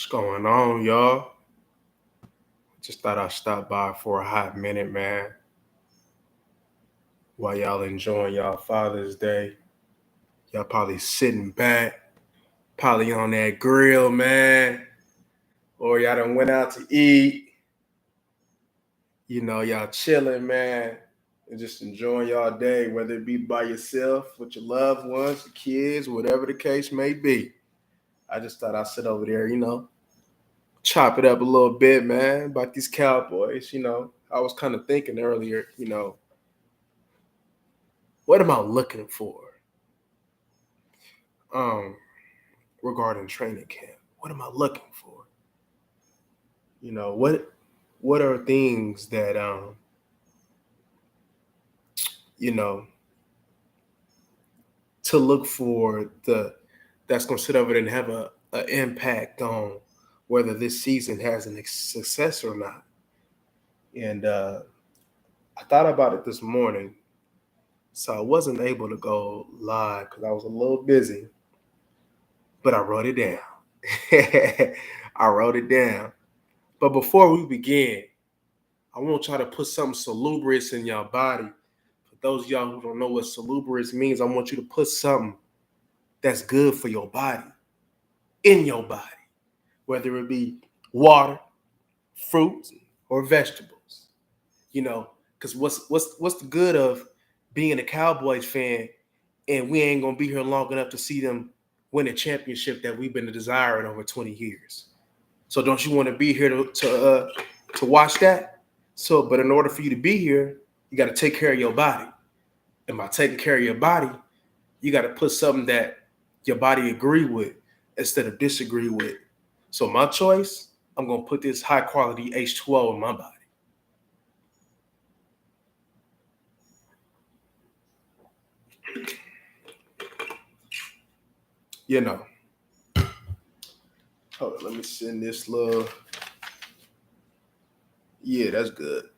Going on, y'all? Just thought I'd stop by for a hot minute, man. While y'all enjoying y'all Father's Day, y'all probably sitting back, probably on that grill, man. Or y'all done went out to eat. Y'all chilling, man. And just enjoying y'all day, whether it be by yourself, with your loved ones, the kids, whatever the case may be. I just thought I'd sit over there, chop it up a little bit, man, about these Cowboys. I was kind of thinking earlier, what am I looking for um regarding training camp? What am I looking for? What are things that you know to look for the that's gonna sit over there and have a impact on whether this season has a success or not. And I thought about it this morning, so I wasn't able to go live because I was a little busy, but I wrote it down. I wrote it down. But before we begin, I want y'all to put something salubrious in your body. For those of y'all who don't know what salubrious means, I want you to put something that's good for your body in your body, whether it be water, fruits, or vegetables. Because what's the good of being a Cowboys fan and we ain't gonna be here long enough to see them win a championship that we've been desiring over 20 years. So don't you want to be here to watch that? So, but in order for you to be here, you got to take care of your body. And by taking care of your body, you got to put something that your body agree with instead of disagree with. So my choice, I'm going to put this high quality H2O in my body. Hold on, let me send this little. Yeah, that's good.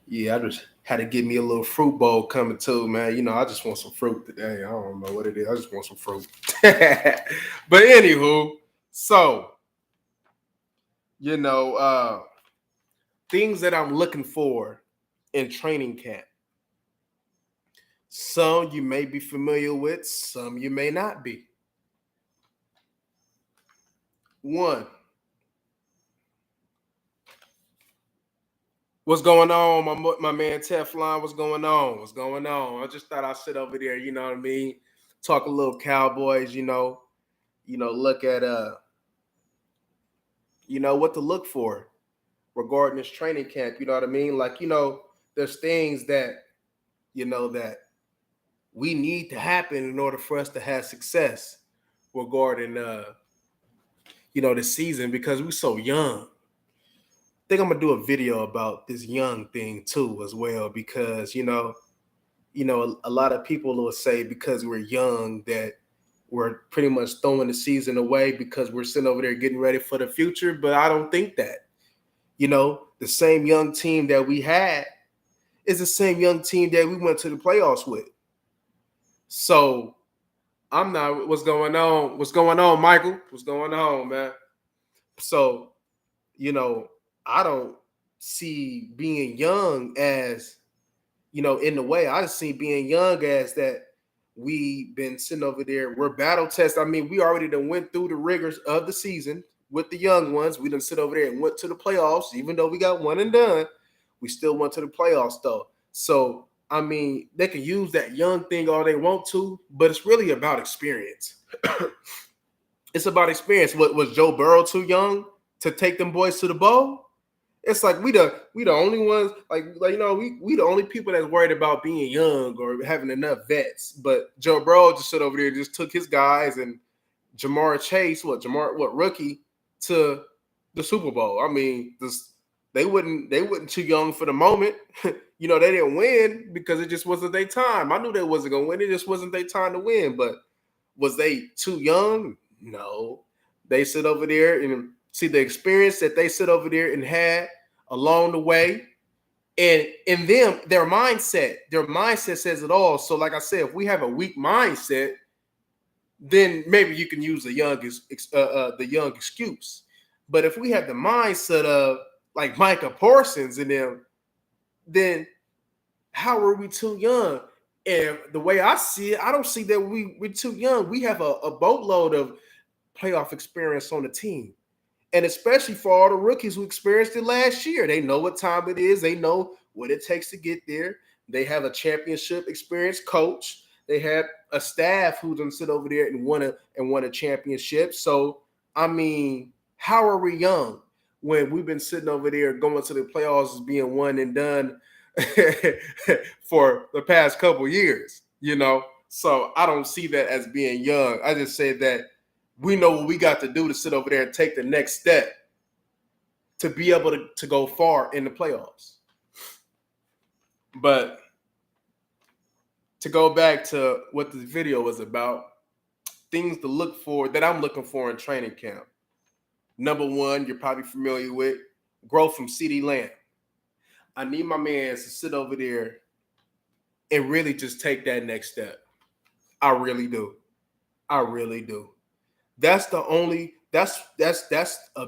Yeah, I just had to get me a little fruit bowl coming too, man. I just want some fruit today. I don't know what it is. I just want some fruit. But anywho, so things that I'm looking for in training camp. Some you may be familiar with, some you may not be. One, what's going on, my man Teflon? What's going on? What's going on? I just thought I'd sit over there, you know what I mean? Talk a little Cowboys, look at what to look for regarding this training camp, you know what I mean? Like, there's things that, that we need to happen in order for us to have success regarding the season because we're so young. I think I'm gonna do a video about this young thing too as well because a lot of people will say because we're young that we're pretty much throwing the season away because we're sitting over there getting ready for the future, but I don't think that. The same young team that we had is the same young team that we went to the playoffs with. So I'm not. What's going on? What's going on, Michael? What's going on, man? So, I don't see being young as, in the way. I just see being young as that we've been sitting over there. We're battle tested. I mean, we already done went through the rigors of the season with the young ones. We done sit over there and went to the playoffs. Even though we got one and done, we still went to the playoffs, though. So, I mean, they can use that young thing all they want to, but it's really about experience. It's about experience. What was Joe Burrow too young to take them boys to the bowl? It's like we the only ones we the only people that's worried about being young or having enough vets. But Joe Burrow just stood over there, just took his guys and Jamar Chase, rookie to the Super Bowl. I mean, they wouldn't too young for the moment. They didn't win because it just wasn't their time. I knew they wasn't gonna win. It just wasn't their time to win. But was they too young? No. They sit over there and see the experience that they sit over there and had along the way. And in them, their mindset says it all. So like I said, if we have a weak mindset, then maybe you can use the young excuse. But if we have the mindset of like Micah Parsons in them, then how are we too young? And the way I see it, I don't see that we're too young. We have a boatload of playoff experience on the team. And especially for all the rookies who experienced it last year. They know what time it is. They know what it takes to get there. They have a championship experienced coach. They have a staff who done sit over there and won a championship. So, I mean, how are we young when we've been sitting over there going to the playoffs as being one and done for the past couple years, you know? So I don't see that as being young. I just say that we know what we got to do to sit over there and take the next step to be able to go far in the playoffs. But to go back to what the video was about, things to look for that I'm looking for in training camp. Number one, you're probably familiar with growth from CeeDee Lamb. I need my man to sit over there and really just take that next step. I really do. I really do. That's a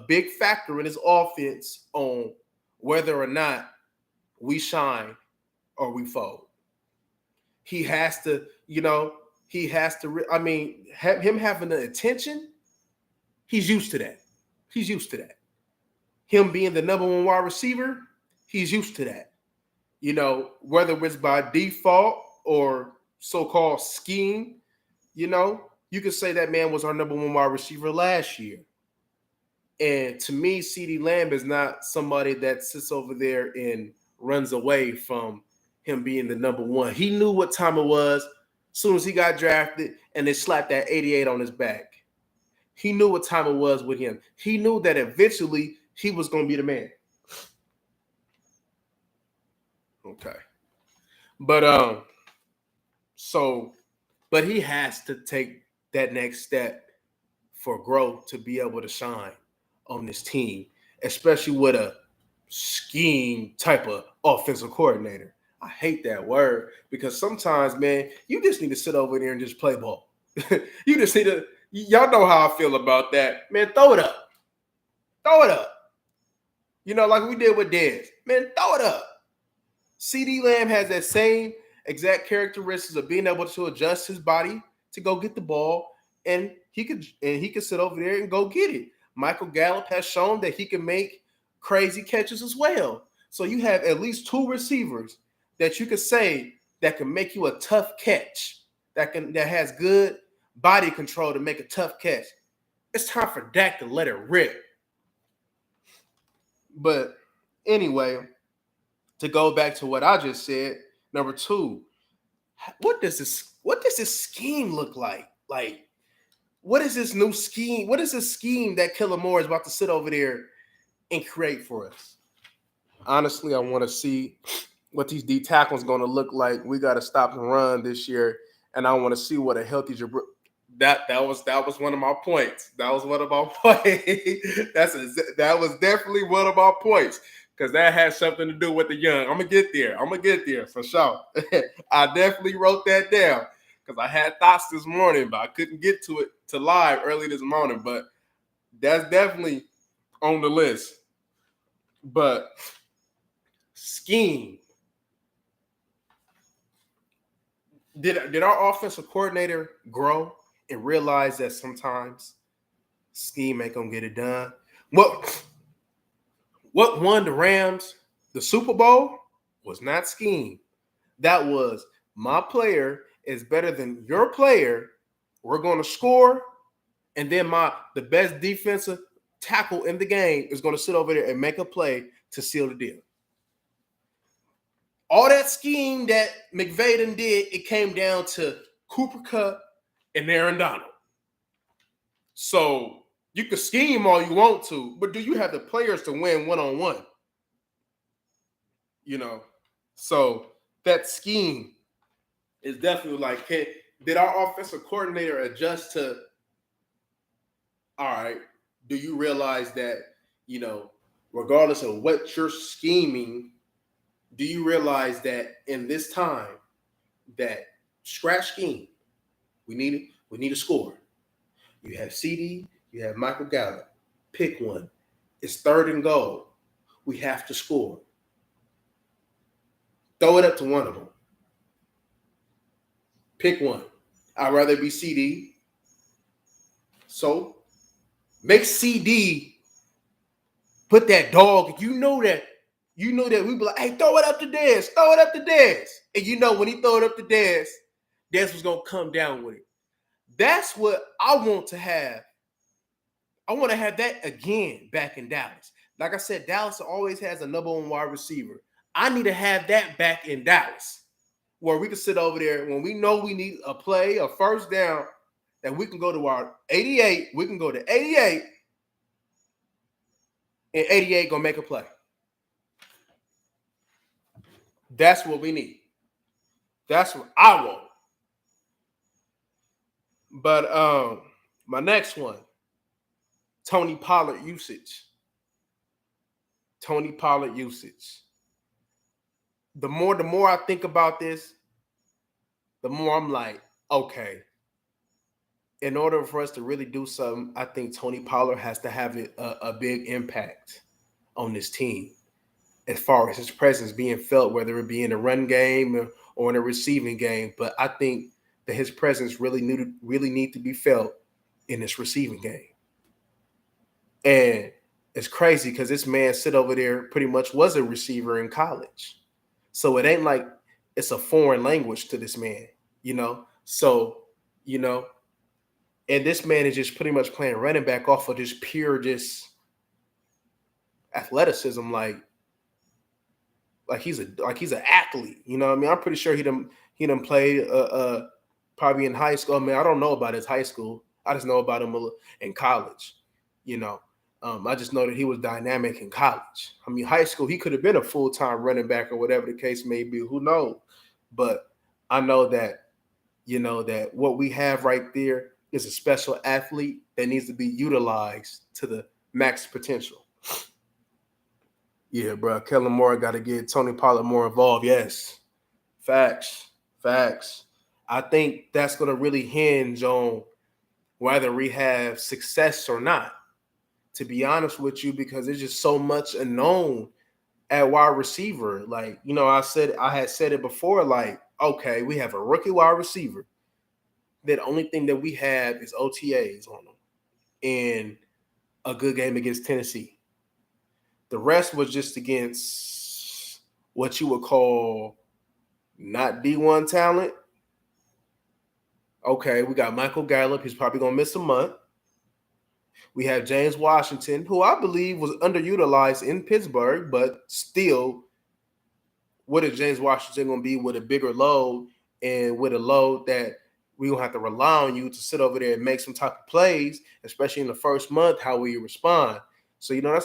big factor in his offense on whether or not we shine or we fold. He has to, him having the attention, he's used to that. He's used to that. Him being the number one wide receiver, he's used to that. You know, whether it's by default or so-called scheme, you could say that man was our number one wide receiver last year. And to me, CeeDee Lamb is not somebody that sits over there and runs away from him being the number one. He knew what time it was as soon as he got drafted and they slapped that 88 on his back. He knew what time it was with him. He knew that eventually he was going to be the man. Okay. But he has to take that next step for growth to be able to shine on this team, especially with a scheme type of offensive coordinator. I hate that word because sometimes, man, you just need to sit over there and just play ball. You just need to, y'all know how I feel about that. Man, throw it up. Throw it up. Like we did with Dez. Man, throw it up. CeeDee Lamb has that same exact characteristics of being able to adjust his body to go get the ball, and he could sit over there and go get it. Michael Gallup has shown that he can make crazy catches as well. So you have at least two receivers that you could say that can make you a tough catch, that has good body control to make a tough catch. It's time for Dak to let it rip. But anyway, to go back to what I just said, number two, what does this scheme look like? Like, what is this new scheme? What is this scheme that Kellen Moore is about to sit over there and create for us? Honestly, I want to see what these D tackles going to look like. We got to stop and run this year, and I want to see what a healthy that was one of my points. That was one of my points. That was definitely one of my points. Because that has something to do with the young. I'm going to get there for sure. I definitely wrote that down because I had thoughts this morning, but I couldn't get to it to live early this morning. But that's definitely on the list. But scheme. Did our offensive coordinator grow and realize that sometimes scheme ain't going to get it done? What won the Rams the Super Bowl was not scheme. That was my player is better than your player. We're going to score, and then the best defensive tackle in the game is going to sit over there and make a play to seal the deal. All that scheme that McVay did, it came down to Cooper Kupp and Aaron Donald. So you can scheme all you want to, but do you have the players to win one-on-one? So that scheme is definitely like, did our offensive coordinator adjust to, all right, do you realize that, regardless of what you're scheming, do you realize that in this time that scratch scheme, we need to score. You have CD, you have Michael Gallup. Pick one. It's third and goal. We have to score. Throw it up to one of them. Pick one. I'd rather be CD. So make CD put that dog. You know that we be like, hey, throw it up to Dez. Throw it up to Dez. And you know when he throw it up to Dez, Dez was going to come down with it. That's what I want to have. I want to have that again back in Dallas. Like I said, Dallas always has a number one wide receiver. I need to have that back in Dallas where we can sit over there when we know we need a play, a first down, that we can go to our 88. We can go to 88, and 88 going to make a play. That's what we need. That's what I want. But my next one, Tony Pollard usage. Tony Pollard usage. The more I think about this, the more I'm like, okay, in order for us to really do something, I think Tony Pollard has to have a big impact on this team as far as his presence being felt, whether it be in the run game or in a receiving game. But I think that his presence really need to be felt in this receiving game. And it's crazy because this man sit over there pretty much was a receiver in college. So it ain't like it's a foreign language to this man, you know? So, you know, and this man is just pretty much playing running back off of just pure athleticism, like he's an athlete. You know what I mean? I'm pretty sure he done played probably in high school. I mean, I don't know about his high school. I just know about him in college, you know. I just know that he was dynamic in college. I mean, high school, he could have been a full-time running back or whatever the case may be. Who knows? But I know that, you know, that what we have right there is a special athlete that needs to be utilized to the max potential. Yeah, bro. Kellen Moore got to get Tony Pollard more involved. Yes. Facts. I think that's going to really hinge on whether we have success or not, to be honest with you, because there's just so much unknown at wide receiver. Like, you know, I had said it before, like, okay, we have a rookie wide receiver. The only thing that we have is OTAs on them and a good game against Tennessee. The rest was just against what you would call not D1 talent. Okay, we got Michael Gallup. He's probably going to miss a month. We have James Washington, who I believe was underutilized in Pittsburgh, but still, what is James Washington going to be with a bigger load and with a load that we're going to have to rely on you to sit over there and make some type of plays, especially in the first month, how will you respond? So, you know,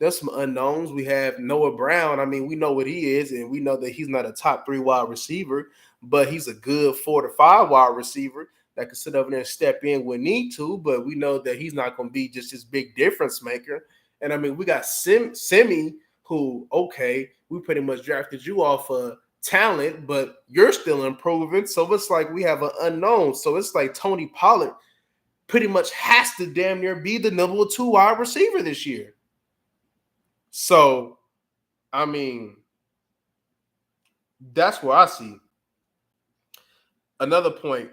there's some unknowns. We have Noah Brown. I mean, we know what he is, and we know that he's not a top 3 wide receiver, but he's a good 4 to 5 wide receiver that can sit over there and step in when need to, but we know that he's not going to be just this big difference maker. And, I mean, we got Semi, who, okay, we pretty much drafted you off of talent, but you're still improving. So it's like we have an unknown. So it's like Tony Pollard pretty much has to damn near be the number 2 wide receiver this year. So, I mean, that's what I see. Another point,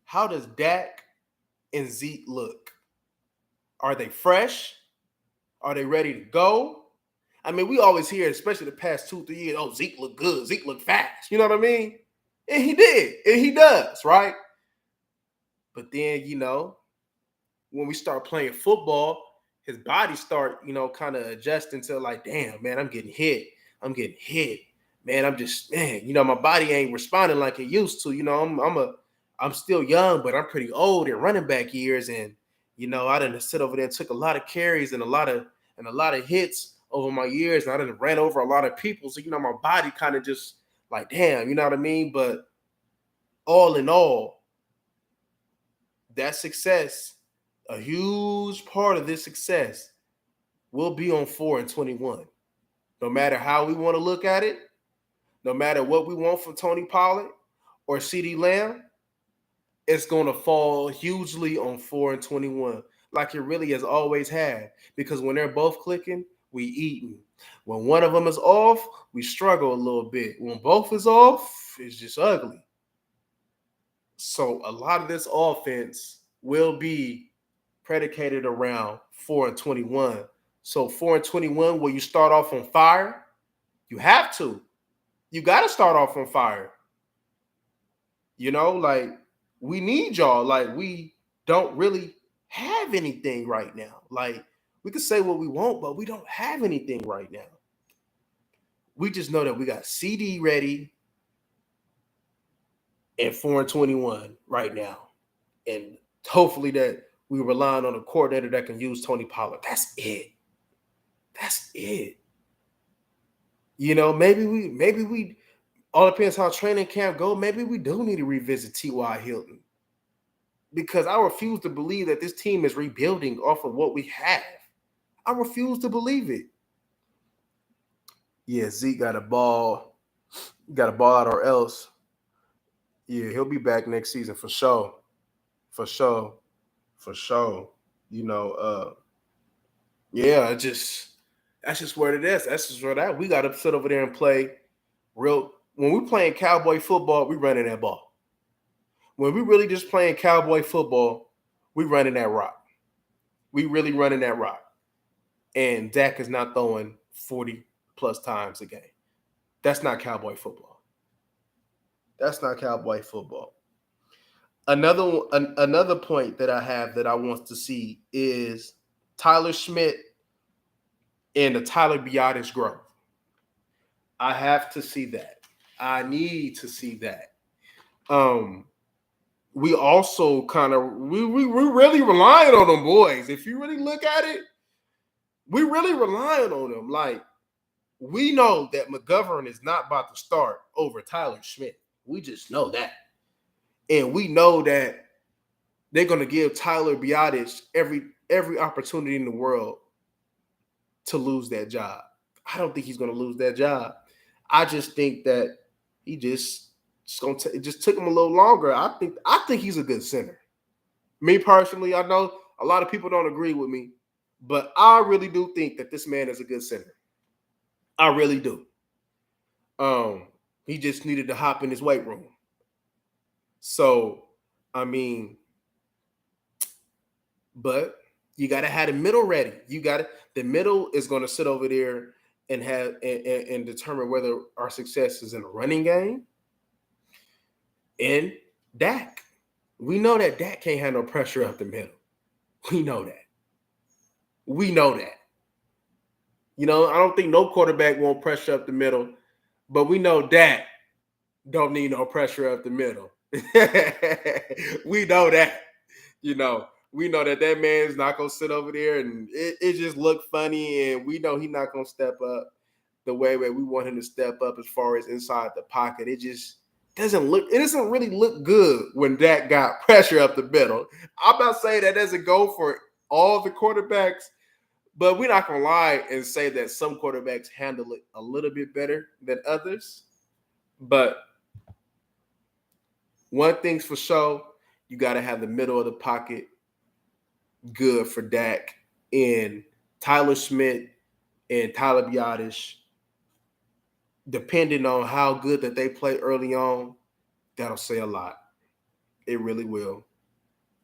how does Dak and Zeke look? Are they fresh? Are they ready to go? I mean, we always hear, especially the past 2-3 years, oh, Zeke look good, Zeke look fast. You know what I mean? And he did, and he does, right? But then, you know, when we start playing football, his body start, you know, kind of adjusting to like, damn, man, I'm getting hit. Man, you know, my body ain't responding like it used to. You know, I'm still young, but I'm pretty old in running back years. And, you know, I done sit over there and took a lot of carries and a lot of hits over my years. And I done ran over a lot of people. So, you know, my body kind of just like, damn, you know what I mean? But all in all, that success, a huge part of this success will be on 4-21. No matter how we want to look at it, no matter what we want from Tony Pollard or CeeDee Lamb, it's going to fall hugely on 4 and 21, like it really has always had. Because when they're both clicking, we eating. When one of them is off, we struggle a little bit. When both is off, it's just ugly. So a lot of this offense will be predicated around 4 and 21. So 4 and 21, will you start off on fire? You have to. You got to start off on fire. Like we need y'all. Like we don't really have anything right now. Like we could say what we want, but we don't have anything right now. We just know that we got CD ready and 4 and 21 right now. And hopefully that we're relying on a coordinator that can use Tony Pollard. That's it. That's it. Maybe we all depends how training camp go. Maybe we do need to revisit T.Y. Hilton. Because I refuse to believe that this team is rebuilding off of what we have. I refuse to believe it. Yeah, Zeke got a ball. Got a ball out or else. Yeah, he'll be back next season for sure. For sure. For sure. Yeah, that's just where it is. That's just where that we got to sit over there and play real. When we playing cowboy football, we running that ball. When we really just playing cowboy football, we running that rock. We really running that rock. And Dak is not throwing 40 plus times a game. That's not cowboy football. That's not cowboy football. Another point that I have that I want to see is Tyler Schmidt and the Tyler Biotis growth. I have to see that. I need to see that. We also kind of we really relying on them boys. If you really look at it, we really relying on them. Like we know that McGovern is not about to start over Tyler Schmidt. We just know that, and we know that they're going to give Tyler Biotis every opportunity in the world to lose that job. I don't think he's going to lose that job. I just think that he it just took him a little longer. I think he's a good center. Me personally, I know a lot of people don't agree with me, but I really do think that this man is a good center. I really do. He just needed to hop in his weight room. So, I mean, but you got to have the middle ready. The middle is going to sit over there and have and determine whether our success is in a running game. And Dak, we know that Dak can't have no pressure up the middle. We know that. I don't think no quarterback won't pressure up the middle, but we know Dak don't need no pressure up the middle. We know that. We know that man's not going to sit over there and it just look funny, and we know he's not going to step up the way that we want him to step up as far as inside the pocket. It just doesn't really look good when Dak got pressure up the middle. I'm not saying that doesn't go for all the quarterbacks, but we're not going to lie and say that some quarterbacks handle it a little bit better than others. But one thing's for sure, you got to have the middle of the pocket good for Dak, and Tyler Schmidt and Tyler Biotis, depending on how good that they play early on, that'll say a lot. It really will.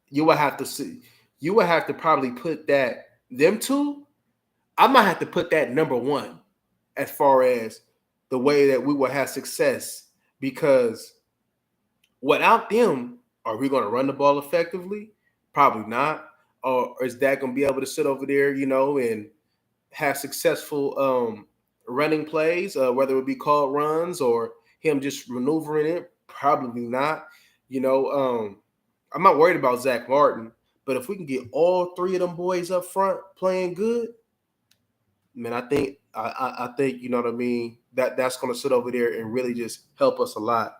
You will have to probably put them two. I might have to put that number one as far as the way that we will have success, because without them, are we going to run the ball effectively? Probably not. Or is Dak going to be able to sit over there, and have successful running plays, whether it be called runs or him just maneuvering it? Probably not. I'm not worried about Zach Martin, but if we can get all three of them boys up front playing good, man, I think you know what I mean, that's going to sit over there and really just help us a lot.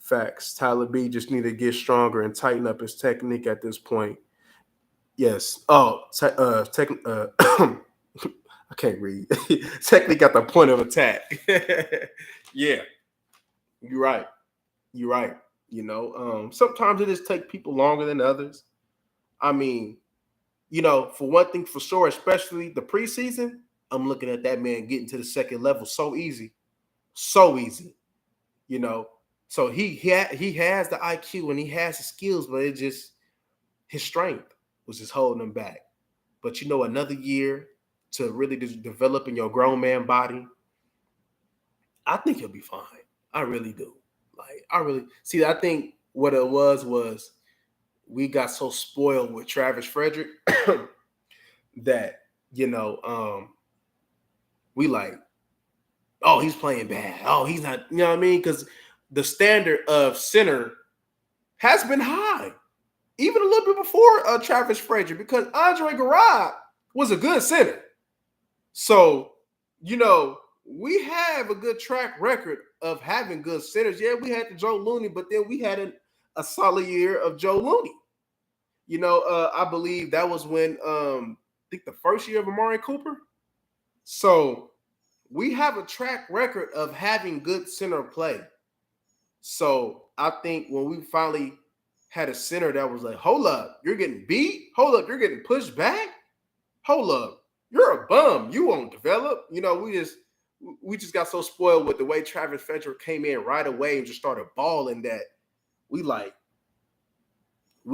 Facts. Tyler B just need to get stronger and tighten up his technique at this point. Yes. Oh, I can't read. Technique at the point of attack. Yeah. You're right. Sometimes it just take people longer than others. I mean, for one thing for sure, especially the preseason, I'm looking at that man getting to the second level so easy, so easy. You know, so he has the IQ and he has the skills, but it just his strength was just holding him back. But another year to really just develop in your grown man body, I think he'll be fine. I really do. Like I really see. I think what it was we got so spoiled with Travis Frederick that you know we like, oh, he's playing bad. Oh, he's not. You know what I mean? Because the standard of center has been high, even a little bit before Travis Frederick, because Andre Garrard was a good center. So, we have a good track record of having good centers. Yeah, we had the Joe Looney, but then we had a solid year of Joe Looney. I believe that was when I think the first year of Amari Cooper. So we have a track record of having good center play. So I think when we finally had a center that was like, hold up, you're getting beat. Hold up, you're getting pushed back. Hold up, you're a bum. You won't develop. We just got so spoiled with the way Travis Frederick came in right away and just started balling that we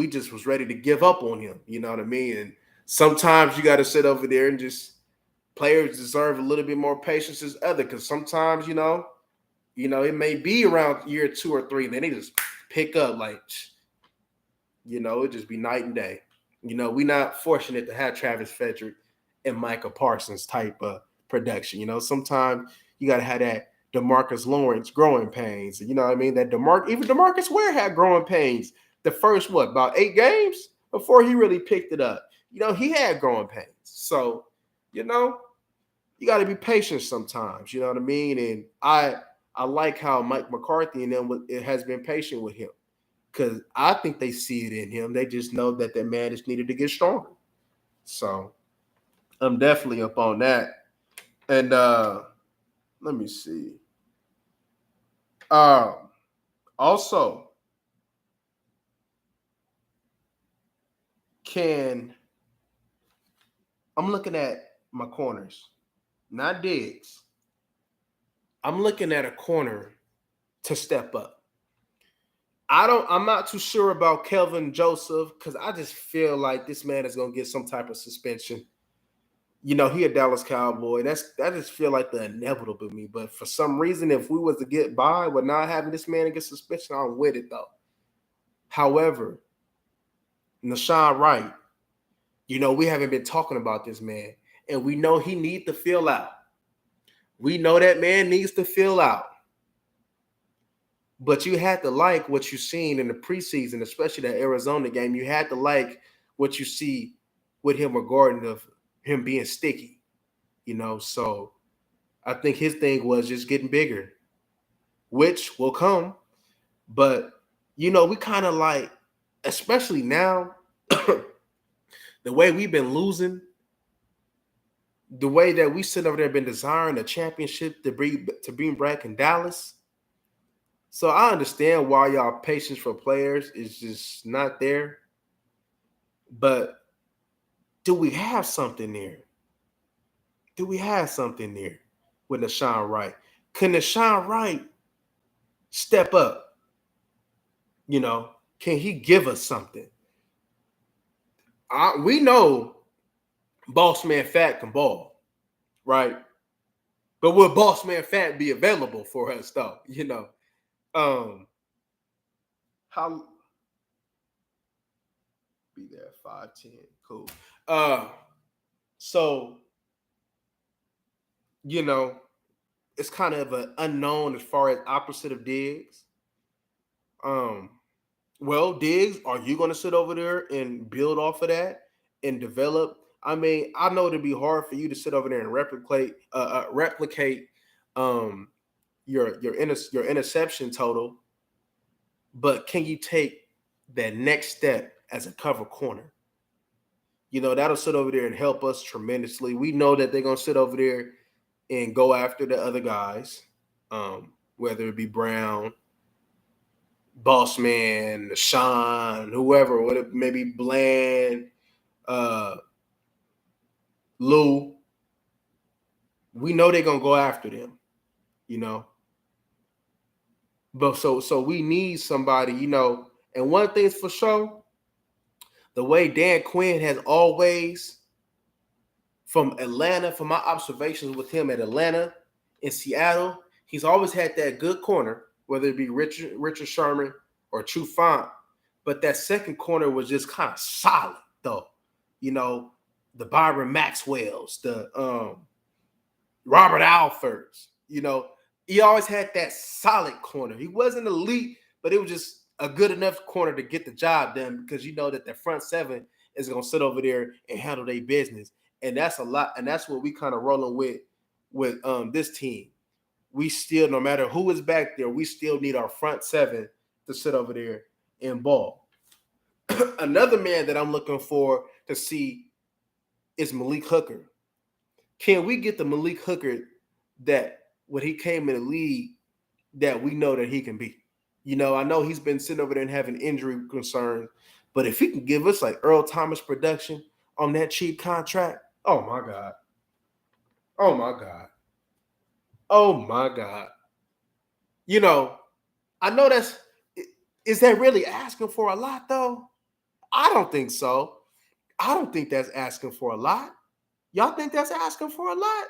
just was ready to give up on him. You know what I mean? And sometimes you got to sit over there and just players deserve a little bit more patience as other, because sometimes it may be around year 2 or 3, and then they just pick up like, it just be night and day. We're not fortunate to have Travis Frederick and Micah Parsons type of production. Sometimes you got to have that DeMarcus Lawrence growing pains. You know what I mean? That even DeMarcus Ware had growing pains the first, about 8 games before he really picked it up. He had growing pains. So, you got to be patient sometimes. You know what I mean? And I like how Mike McCarthy and them it has been patient with him, because I think they see it in him. They just know that man just needed to get stronger. So I'm definitely up on that. And let me see. Also, I'm looking at my corners, not Diggs. I'm looking at a corner to step up. I'm not too sure about Kelvin Joseph, because I just feel like this man is going to get some type of suspension. He a Dallas Cowboy. That just feel like the inevitable to me. But for some reason, if we was to get by with not having this man get suspension, I'm with it though. However, Nashawn Wright, we haven't been talking about this man, and we know he needs to fill out. We know that man needs to fill out. But you had to like what you've seen in the preseason, especially the Arizona game. You had to like what you see with him regarding of him being sticky, So I think his thing was just getting bigger, which will come. But, we kind of like, especially now, the way we've been losing, the way that we sit over there been desiring a championship to bring back in Dallas. So I understand why y'all patience for players is just not there. But do we have something there? Do we have something there with Nashawn Wright? Can Nashawn Wright step up? Can he give us something? We know Boss Man Fat can ball, right? But will Boss Man Fat be available for us though? How be there 5'10", cool. So it's kind of an unknown as far as opposite of Diggs. Well, Diggs, are you going to sit over there and build off of that and develop? I mean, I know it'd be hard for you to sit over there and replicate your interception total, but can you take that next step as a cover corner? That'll sit over there and help us tremendously. We know that they're going to sit over there and go after the other guys, whether it be Brown. Boss Man, Sean, whoever, what maybe Bland, uh, Lou. We know they're gonna go after them, you know. But so we need somebody, you know. And one thing's for sure, the way Dan Quinn has always, from Atlanta, from my observations with him at Atlanta, in Seattle, he's always had that good corner, whether it be Richard Sherman or True Font. But that second corner was just kind of solid, though. You know, the Byron Maxwells, the Robert Alfords. You know, he always had that solid corner. He wasn't elite, but it was just a good enough corner to get the job done because you know that the front seven is going to sit over there and handle their business. And that's a lot. And that's what we kind of rolling with this team. We still, no matter who is back there, we still need our front seven to sit over there and ball. Another man that I'm looking for to see is Malik Hooker. Can we get the Malik Hooker that when he came in the league that we know that he can be? You know, I know he's been sitting over there and having injury concerns, but if he can give us like Earl Thomas production on that cheap contract, oh my God. Oh my God. Oh my God. You know, I know is that really asking for a lot though? I don't think so. I don't think that's asking for a lot. Y'all think that's asking for a lot?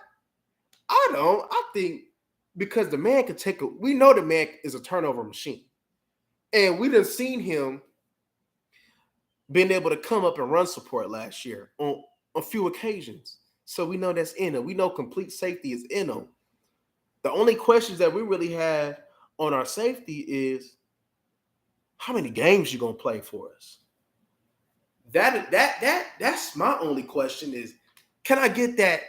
I don't. I think because the man could we know the man is a turnover machine. And we done seen him being able to come up and run support last year on a few occasions. So we know that's in him. We know complete safety is in him. The only questions that we really have on our safety is how many games you gonna play for us? That's my only question is can I get that?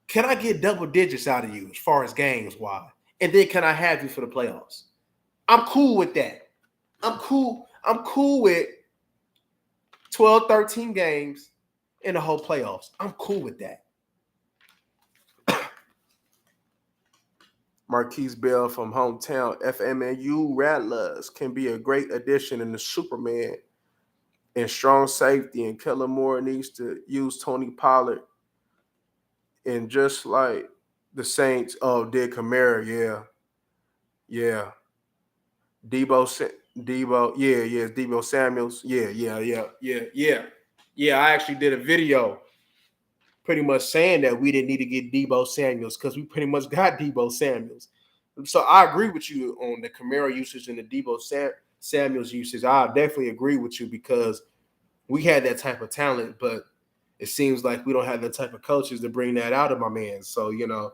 Can I get double digits out of you as far as games wise? And then can I have you for the playoffs? I'm cool with that. I'm cool. I'm cool with 12, 13 games in the whole playoffs. I'm cool with that. Marquise Bell from hometown FMNU Rattlers can be a great addition in the Superman and strong safety. And Kellen Moore needs to use Tony Pollard. And just like the Saints, did Kamara, yeah. Debo, yeah, Debo Samuels, yeah. I actually did a video pretty much saying that we didn't need to get Debo Samuels because we pretty much got Debo Samuels. So I agree with you on the Kamara usage and the Debo Samuels usage. I definitely agree with you because we had that type of talent, but it seems like we don't have the type of coaches to bring that out of my man. So, you know,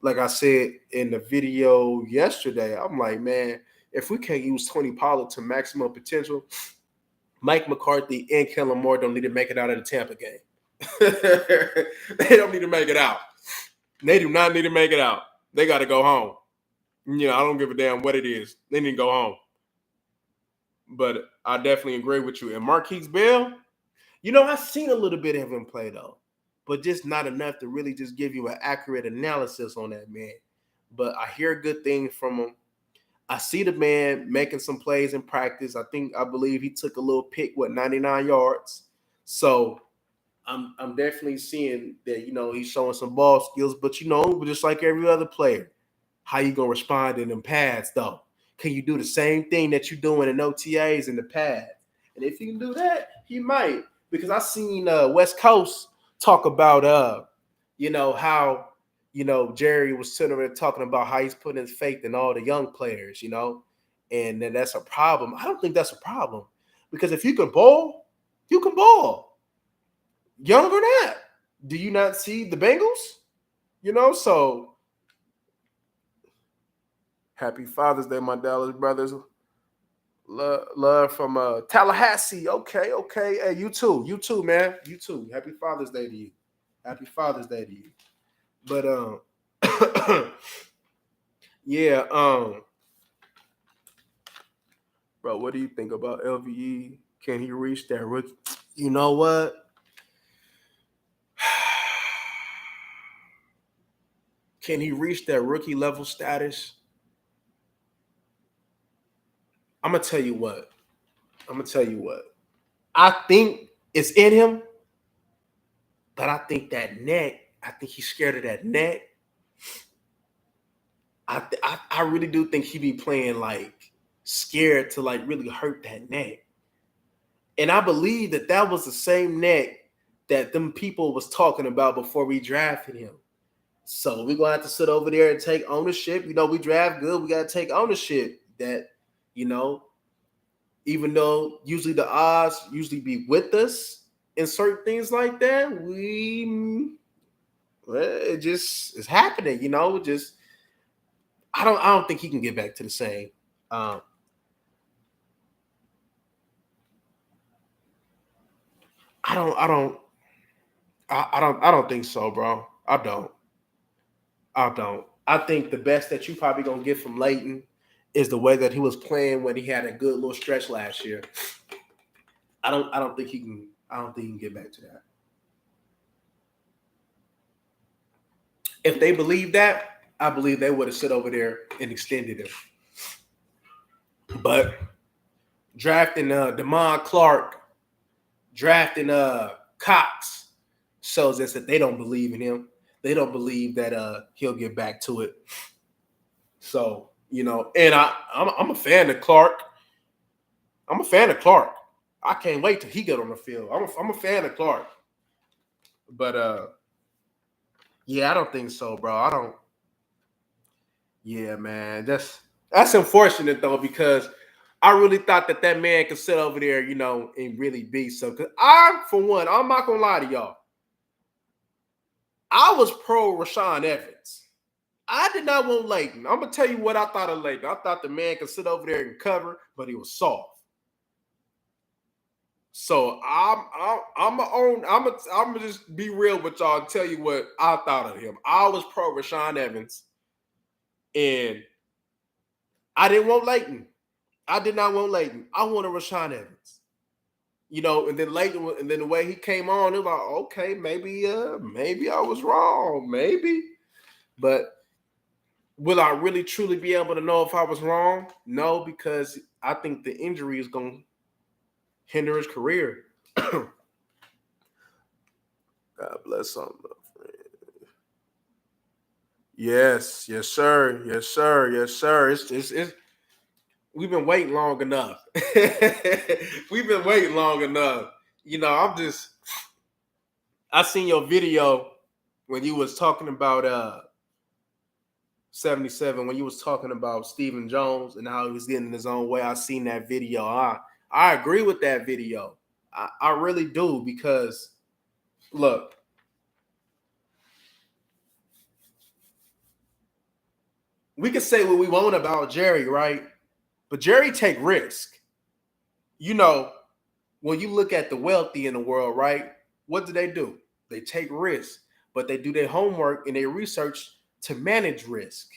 like I said in the video yesterday, I'm like, man, if we can't use Tony Pollard to maximum potential, Mike McCarthy and Kellen Moore don't need to make it out of the Tampa game. They don't need to make it out. They do not need to make it out. They got to go home. You know, I don't give a damn what it is. They need to go home. But I definitely agree with you. And Marquise Bell, you know, I've seen a little bit of him play, though. But just not enough to really just give you an accurate analysis on that man. But I hear good things from him. I see the man making some plays in practice. I believe he took a little pick, 99 yards. So I'm definitely seeing that, you know, he's showing some ball skills, but you know, just like every other player, how you gonna respond in them pads though? Can you do the same thing that you're doing in OTAs in the pad? And if you can do that, he might. Because I seen West Coast talk about you know, how, you know, Jerry was sitting there talking about how he's putting his faith in all the young players, you know, and then that's a problem. I don't think that's a problem. Because if you can ball, you can ball. Young or not. Do you not see the Bengals? You know, so happy Father's Day, my Dallas brothers. Love from Tallahassee. Okay. Hey, you too, man. You too. Happy Father's Day to you. Happy Father's Day to you. But yeah, bro, what do you think about LVE? Can he reach that rookie? You know what? Can he reach that rookie level status? I'm gonna tell you what. I'm gonna tell you what. I think it's in him, but I think that neck. I think he's scared of that neck. I really do think he be playing like scared to like really hurt that neck. And I believe that that was the same neck that them people was talking about before we drafted him. So we're gonna have to sit over there and take ownership. We draft good. We gotta take ownership that, you know, even though usually the odds usually be with us in certain things like that, it just is happening. Just I don't think he can get back to the same. Um, I don't I don't I don't think so, bro. I don't. I think the best that you probably gonna get from Leighton is the way that he was playing when he had a good little stretch last year. I don't think he can. I don't think he can get back to that. If they believe that, I believe they would have sit over there and extended him. But drafting Damon Clark, drafting Cox shows us that they don't believe in him. They don't believe that he'll get back to it. So and I'm a fan of Clark. I'm a fan of Clark. I can't wait till he get on the field. I'm a fan of Clark. But yeah, I don't think so, bro. I don't. Yeah, man, that's unfortunate though because I really thought that man could sit over there, and really be so. Cause for one, I'm not gonna lie to y'all. I was pro Rashawn Evans. I did not want Leighton. I'm gonna tell you what I thought of Leighton. I thought the man could sit over there and cover, but he was soft. So I'm gonna just be real with y'all and tell you what I thought of him. I was pro Rashawn Evans, and I didn't want Leighton. I did not want Leighton. I wanted Rashawn Evans. And then Leighton, and then the way he came on, it was like, okay, maybe I was wrong, maybe. But will I really truly be able to know if I was wrong? No, because I think the injury is going to hinder his career. God bless him. Yes, yes, sir, yes, sir, yes, sir. It's we've been waiting long enough. We've been waiting long enough. I seen your video when you was talking about 77 when you was talking about Stephen Jones and how he was getting in his own way. I seen that video. I agree with that video. I really do because look, we can say what we want about Jerry, right? But Jerry take risk. You know, when you look at the wealthy in the world, right? What do? They take risks, but they do their homework and they research to manage risk.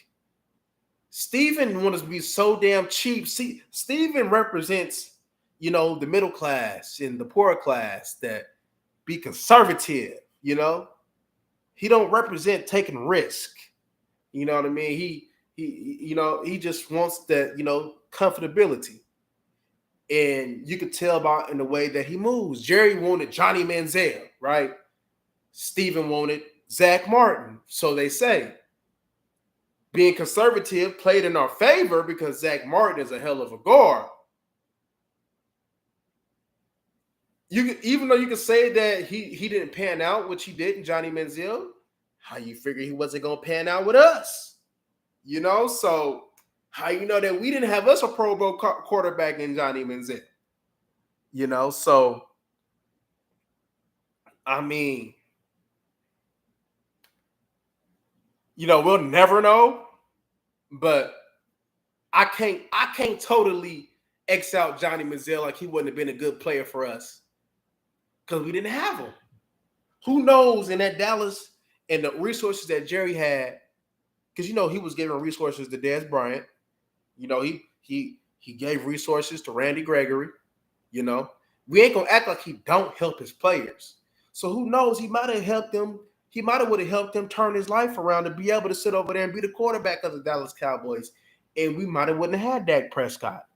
Steven wants to be so damn cheap. See, Steven represents, the middle class and the poor class that be conservative, He don't represent taking risk. You know what I mean? He just wants that, comfortability. And you could tell about in the way that he moves. Jerry wanted Johnny Manziel, right? Steven wanted Zach Martin. So they say. Being conservative played in our favor because Zach Martin is a hell of a guard. Even though you can say that he didn't pan out, which he didn't, Johnny Manziel, how you figure he wasn't gonna pan out with us? So how you know that we didn't have us a Pro Bowl quarterback in Johnny Manziel? So I mean, we'll never know, but I can't totally X out Johnny Manziel like he wouldn't have been a good player for us because we didn't have him. Who knows in that Dallas and the resources that Jerry had, because he was giving resources to Dez Bryant. He gave resources to Randy Gregory. We ain't gonna act like he don't help his players. So who knows? He might have helped them. He might have would have helped him turn his life around to be able to sit over there and be the quarterback of the Dallas Cowboys. And we might have wouldn't have had Dak Prescott.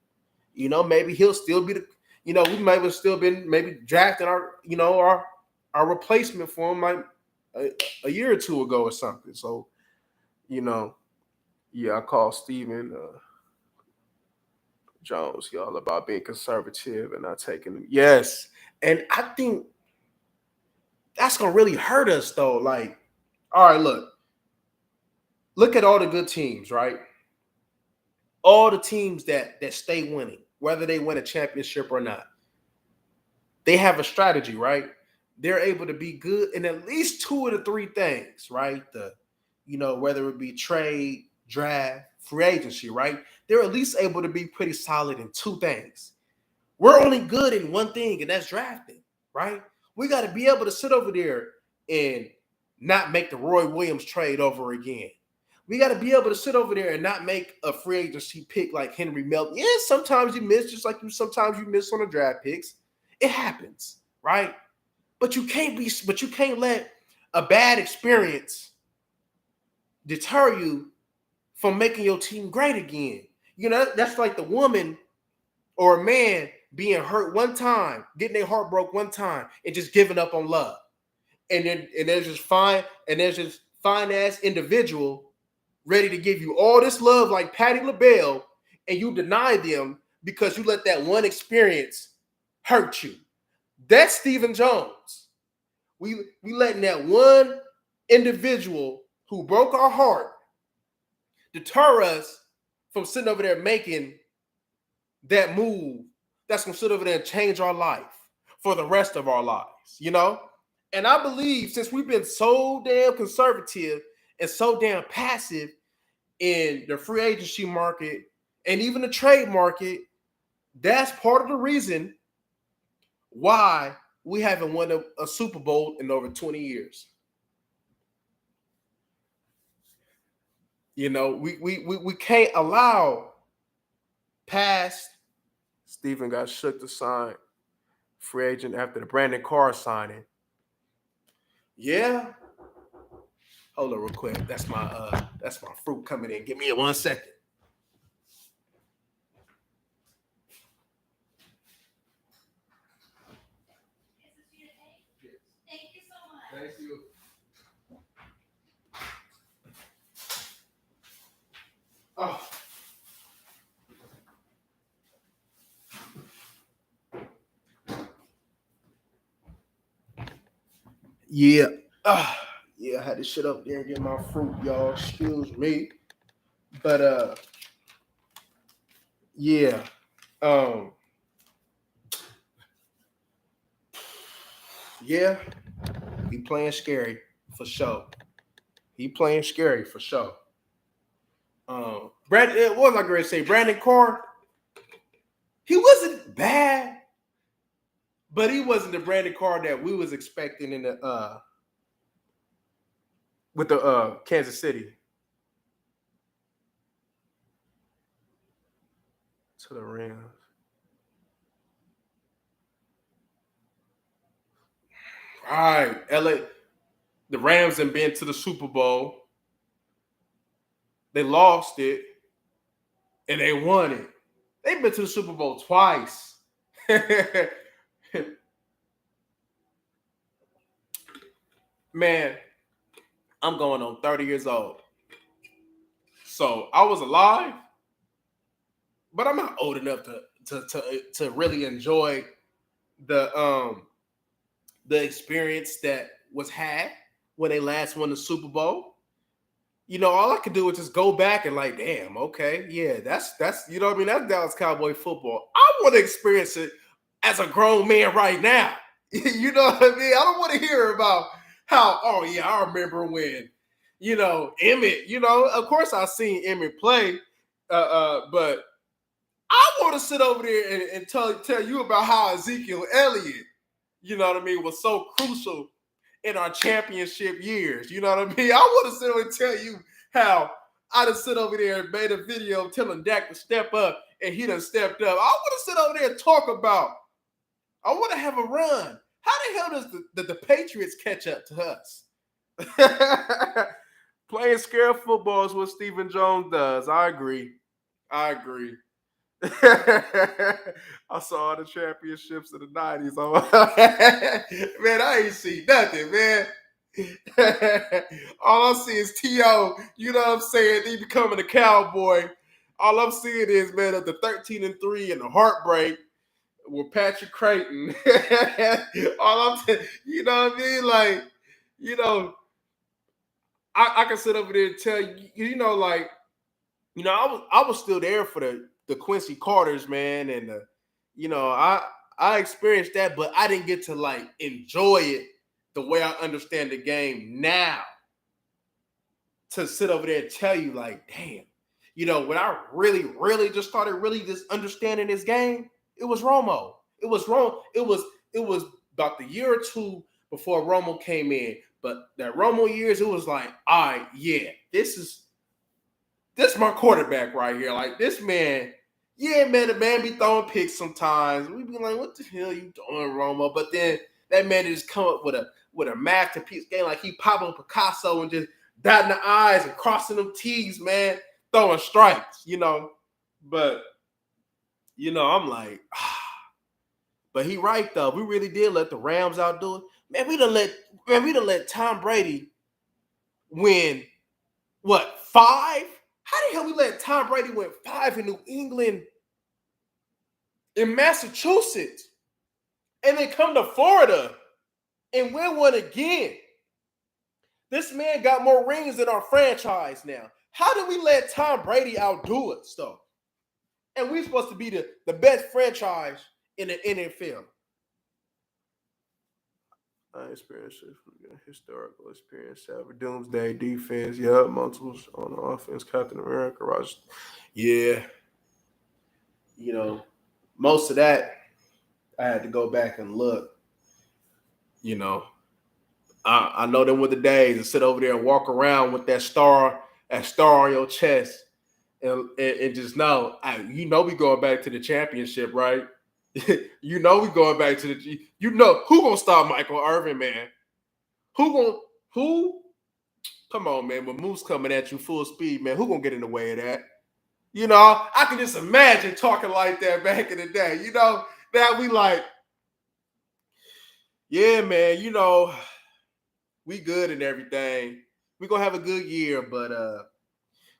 Maybe he'll still be we might have still been maybe drafting our replacement for him like a year or two ago or something. So, you know, yeah, I call Steven Jones, y'all, about being conservative and not taking them. Yes. And I think that's gonna really hurt us though. Like, all right, look at all the good teams, right? All the teams that stay winning, whether they win a championship or not, they have a strategy, right? They're able to be good in at least two of the three things, right? Whether it be trade, draft, free agency, right? They're at least able to be pretty solid in two things. We're only good in one thing, and that's drafting, right? We got to be able to sit over there and not make the Roy Williams trade over again. We got to be able to sit over there and not make a free agency pick like Henry Melton. Yeah, sometimes you miss, just like sometimes you miss on the draft picks. It happens, right? But you can't let a bad experience deter you from making your team great again. That's like the woman or a man being hurt one time, getting their heart broke one time, and just giving up on love. And there's just fine ass individual ready to give you all this love like Patti LaBelle, and you deny them because you let that one experience hurt you. That's Stephen Jones. We letting that one individual who broke our heart deter us from sitting over there making that move that's going to sit over there and change our life for the rest of our lives, And I believe since we've been so damn conservative and so damn passive in the free agency market and even the trade market, that's part of the reason why we haven't won a Super Bowl in over 20 years. We can't allow past. Stephen got shook to sign free agent after the Brandon Carr signing. Yeah. Hold on real quick. That's my fruit coming in. Give me 1 second. Thank you so much. Thank you. Oh. Yeah. Yeah, I had to shut up there and get my fruit, y'all. Excuse me. But yeah. Yeah, he playing scary for sure. He playing scary for sure. Brandon, what was I going to say? Brandon Carr, he wasn't bad, but he wasn't the Brandon Carr that we was expecting in the with the Kansas City. To the Rams. Right. LA, the Rams have been to the Super Bowl. They lost it and they won it. They've been to the Super Bowl twice. Man, I'm going on 30 years old. So I was alive, but I'm not old enough to really enjoy the experience that was had when they last won the Super Bowl. All I could do was just go back and like, damn, okay, yeah, that's you know what I mean? That's Dallas Cowboy football. I want to experience it as a grown man right now. You know what I mean? I don't want to hear about how, oh yeah, I remember when, Emmett, of course I've seen Emmett play, but I want to sit over there and tell you about how Ezekiel Elliott, was so crucial in our championship years. You know what I mean? I want to sit over and tell you how I done sit over there and made a video telling Dak to step up and he done stepped up. I want to sit over there and talk about, I want to have a run. How the hell does the Patriots catch up to us? Playing scare football is what Stephen Jones does. I agree. I saw all the championships in the 90s. Man, I ain't see nothing, man. All I see is T.O. You know what I'm saying? He becoming a cowboy. All I'm seeing is, man, of the 13-3 and the heartbreak with Patrick Creighton. All you know what I mean? Like, you know, I can sit over there and tell you, like, I was still there for the Quincy Carters, man, and I experienced that, but I didn't get to like enjoy it the way I understand the game now. To sit over there and tell you, like, damn, when I really, really just started really just understanding this game, it was Romo. It was Romo. It was about the year or two before Romo came in. But that Romo years, it was like, all right, yeah, this is my quarterback right here. Like, this man, yeah, man, the man be throwing picks sometimes. We be like, what the hell you doing, Romo? But then that man just come up with a masterpiece game, like he Pablo Picasso and just dotting the I's and crossing them T's, man, throwing strikes, But, I'm like, But he right though. We really did let the Rams outdo it. Man, we done let Tom Brady win what, 5? How the hell we let Tom Brady win 5 in New England, in Massachusetts, and then come to Florida and win one again? This man got more rings than our franchise now. How did we let Tom Brady outdo us, though? And we're supposed to be the best franchise in the NFL. I experienced historical experience, have doomsday defense, multiples on the offense, Captain America, Roger. Yeah. Most of that, I had to go back and look. I know them were the days to sit over there and walk around with that star on your chest and just know, we going back to the championship, right? We going back to who gonna stop Michael Irvin, man? Who? Come on, man. When Moose coming at you full speed, man, who gonna get in the way of that? I can just imagine talking like that back in the day. Now we like, yeah, man, we good and everything. We gonna have a good year, but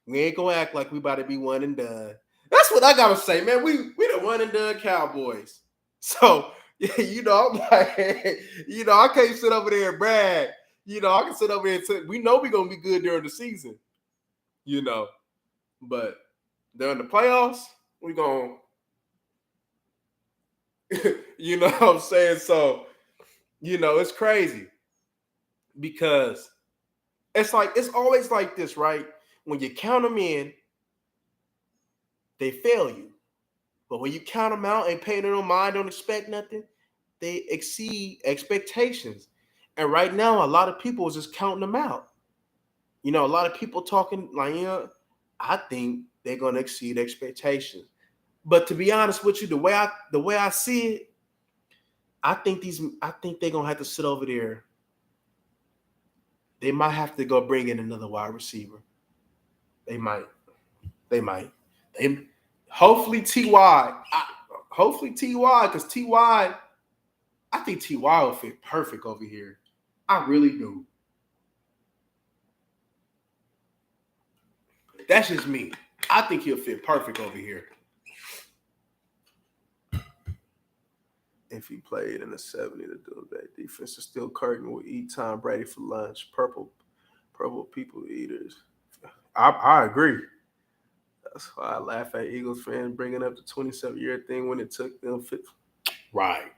we ain't gonna act like we about to be one and done. That's what I gotta say, man. We the one and done Cowboys. So, I'm like, I can't sit over there and brag. I can sit over there and say, we know we're gonna be good during the season. But during the playoffs, we gonna you know what I'm saying? So, it's crazy because it's always like this, right? When you count them in, they fail you. But when you count them out and pay them no mind, don't expect nothing, they exceed expectations. And right now, a lot of people is just counting them out. A lot of people talking like, I think they're gonna exceed expectations. But to be honest with you, the way I see it, I think they're gonna have to sit over there. They might have to go bring in another wide receiver. They might. Hopefully Ty. Because Ty, I think Ty will fit perfect over here. I really do. That's just me. I think he'll fit perfect over here. If he played in the 70, the Doomsday defense is still curtain will eat Tom Brady for lunch. Purple people eaters. I agree. That's why I laugh at Eagles fans bringing up the 27-year thing when it took them. Right.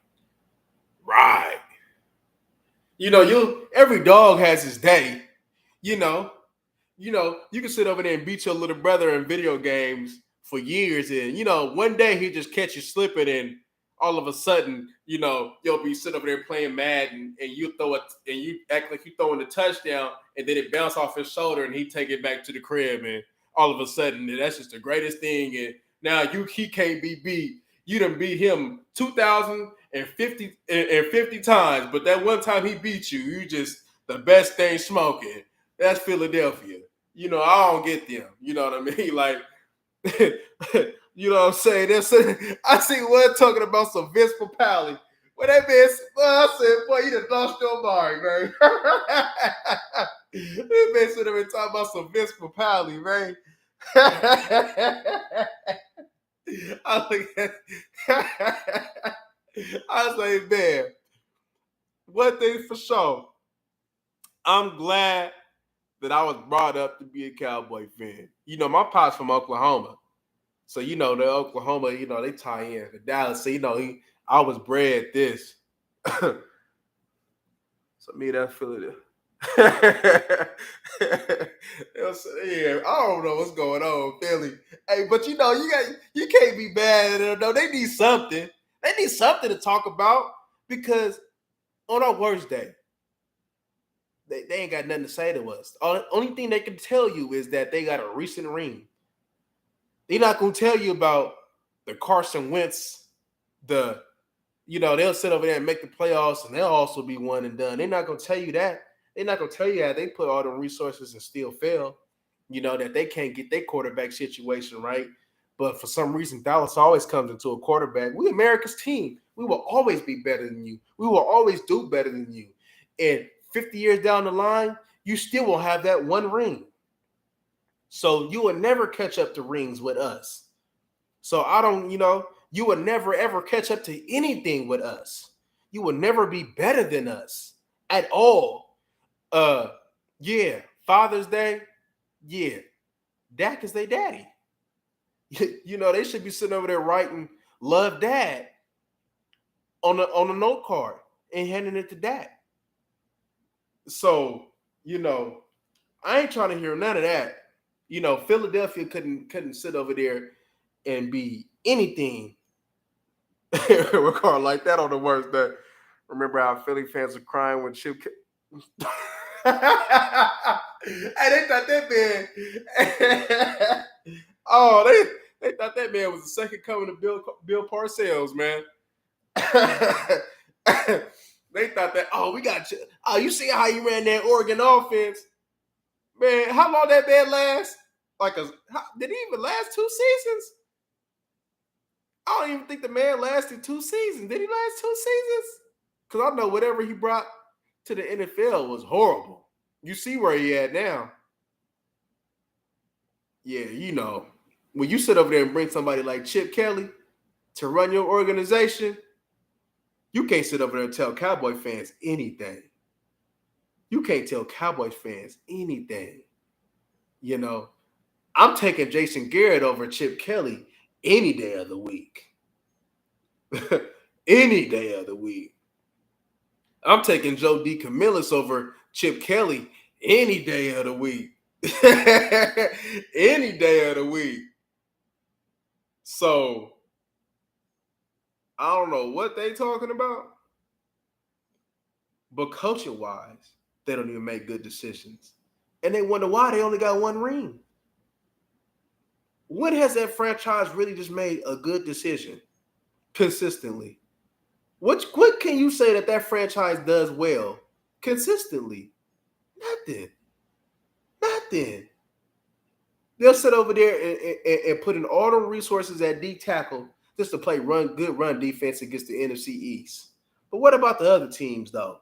Every dog has his day. You can sit over there and beat your little brother in video games for years, and one day he just catch you slipping, and all of a sudden, you'll be sitting over there playing Madden, and you throw it, and you act like you throwing the touchdown, and then it bounce off his shoulder, and he take it back to the crib, and all of a sudden, that's just the greatest thing. And now he can't be beat. You done beat him 2,050 times, but that one time he beat you, you just the best thing smoking. That's Philadelphia. I don't get them. You know what I mean? Like, You know what I'm saying? I see one talking about some Vince Papali. When that man, I said, boy, you done lost your mind, man. That man should have been talking about some Vince Papali, man. I was like, I was like, man, one thing for sure, I'm glad that I was brought up to be a Cowboy fan. You know, my pop's from Oklahoma. So, you know, the Oklahoma, you know, they tie in. The Dallas, so, you know, I was bred this. So, me, that Philadelphia. Yeah, I don't know what's going on, Philly. Hey, but you know, you can't be bad at them. No, they need something. They need something to talk about because on our worst day, they ain't got nothing to say to us. Only thing they can tell you is that they got a recent ring. They're not gonna tell you about the Carson Wentz, they'll sit over there and make the playoffs and they'll also be one and done. They're not gonna tell you that. They're not gonna tell you how they put all the resources and still fail. You know, that they can't get their quarterback situation right. But for some reason, Dallas always comes into a quarterback. We America's team. We will always be better than you. We will always do better than you. And 50 years down the line, you still will have that one ring. So you will never catch up to rings with us. So you will never ever catch up to anything with us. You will never be better than us at all. Uh yeah, Father's Day, yeah. Dak is their daddy. You know, they should be sitting over there writing "Love Dad" on a note card and handing it to Dak. So, you know, I ain't trying to hear none of that. You know, Philadelphia couldn't sit over there and be anything regard like that on the worst day. Remember how Philly fans were crying when Chip hey, they thought that man. Oh, they thought that man was the second coming of Bill Parcells, man. They thought that. Oh, we got you. Oh, you see how you ran that Oregon offense, man? How long that man last? Did he even last 2 seasons? I don't even think the man lasted 2 seasons. Did he last 2 seasons? Because I know whatever he brought to the NFL was horrible. You see where he at now. Yeah, you know, when you sit over there and bring somebody like Chip Kelly to run your organization, you can't sit over there and tell Cowboy fans anything. You can't tell Cowboy fans anything. You know, I'm taking Jason Garrett over Chip Kelly any day of the week. Any day of the week. I'm taking Joe DeCamillis over Chip Kelly any day of the week. Any day of the week. So I don't know what they talking about, but coaching wise, they don't even make good decisions. And they wonder why they only got one ring. When has that franchise really just made a good decision consistently? What can you say that franchise does well consistently? Nothing. Nothing. They'll sit over there and put in all the resources at D tackle just to play good run defense against the NFC East. But what about the other teams though?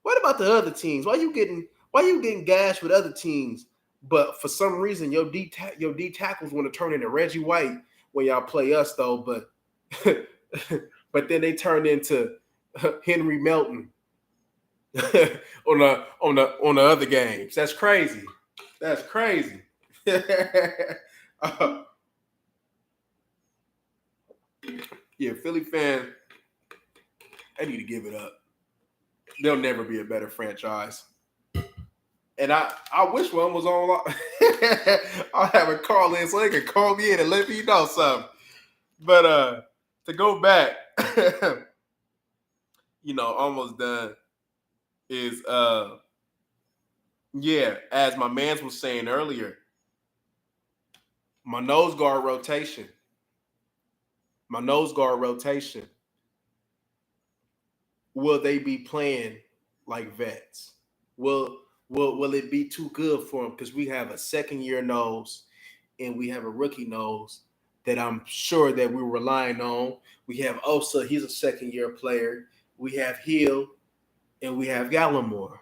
What about the other teams? Why you getting gashed with other teams? But for some reason, your D tackles want to turn into Reggie White when y'all play us though. But but then they turn into Henry Melton on the other games. That's crazy. That's crazy. Yeah, Philly fans, they need to give it up. They'll never be a better franchise. And I wish one was on. I'll have a call in so they can call me in and let me know something. But to go back, almost done is as my man's was saying earlier, my nose guard rotation. Will they be playing like vets? Will it be too good for them? Because we have a second year nose and we have a rookie nose that I'm sure that we're relying on. We have Osa, he's a second year player. We have Hill, and we have Gallimore.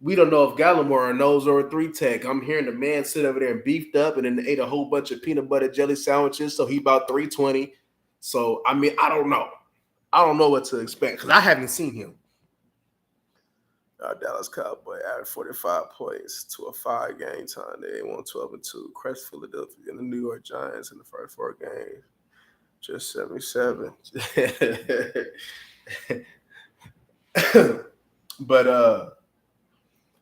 We don't know if Gallimore a nose or a three tech. I'm hearing the man sit over there and beefed up and then ate a whole bunch of peanut butter jelly sandwiches, so he about 320. So I mean, I don't know. I don't know what to expect because I haven't seen him. Dallas Cowboy added 45 points to a 5-game time. They won 12-2. Crest Philadelphia and the New York Giants in the first 4 games. Just 77. But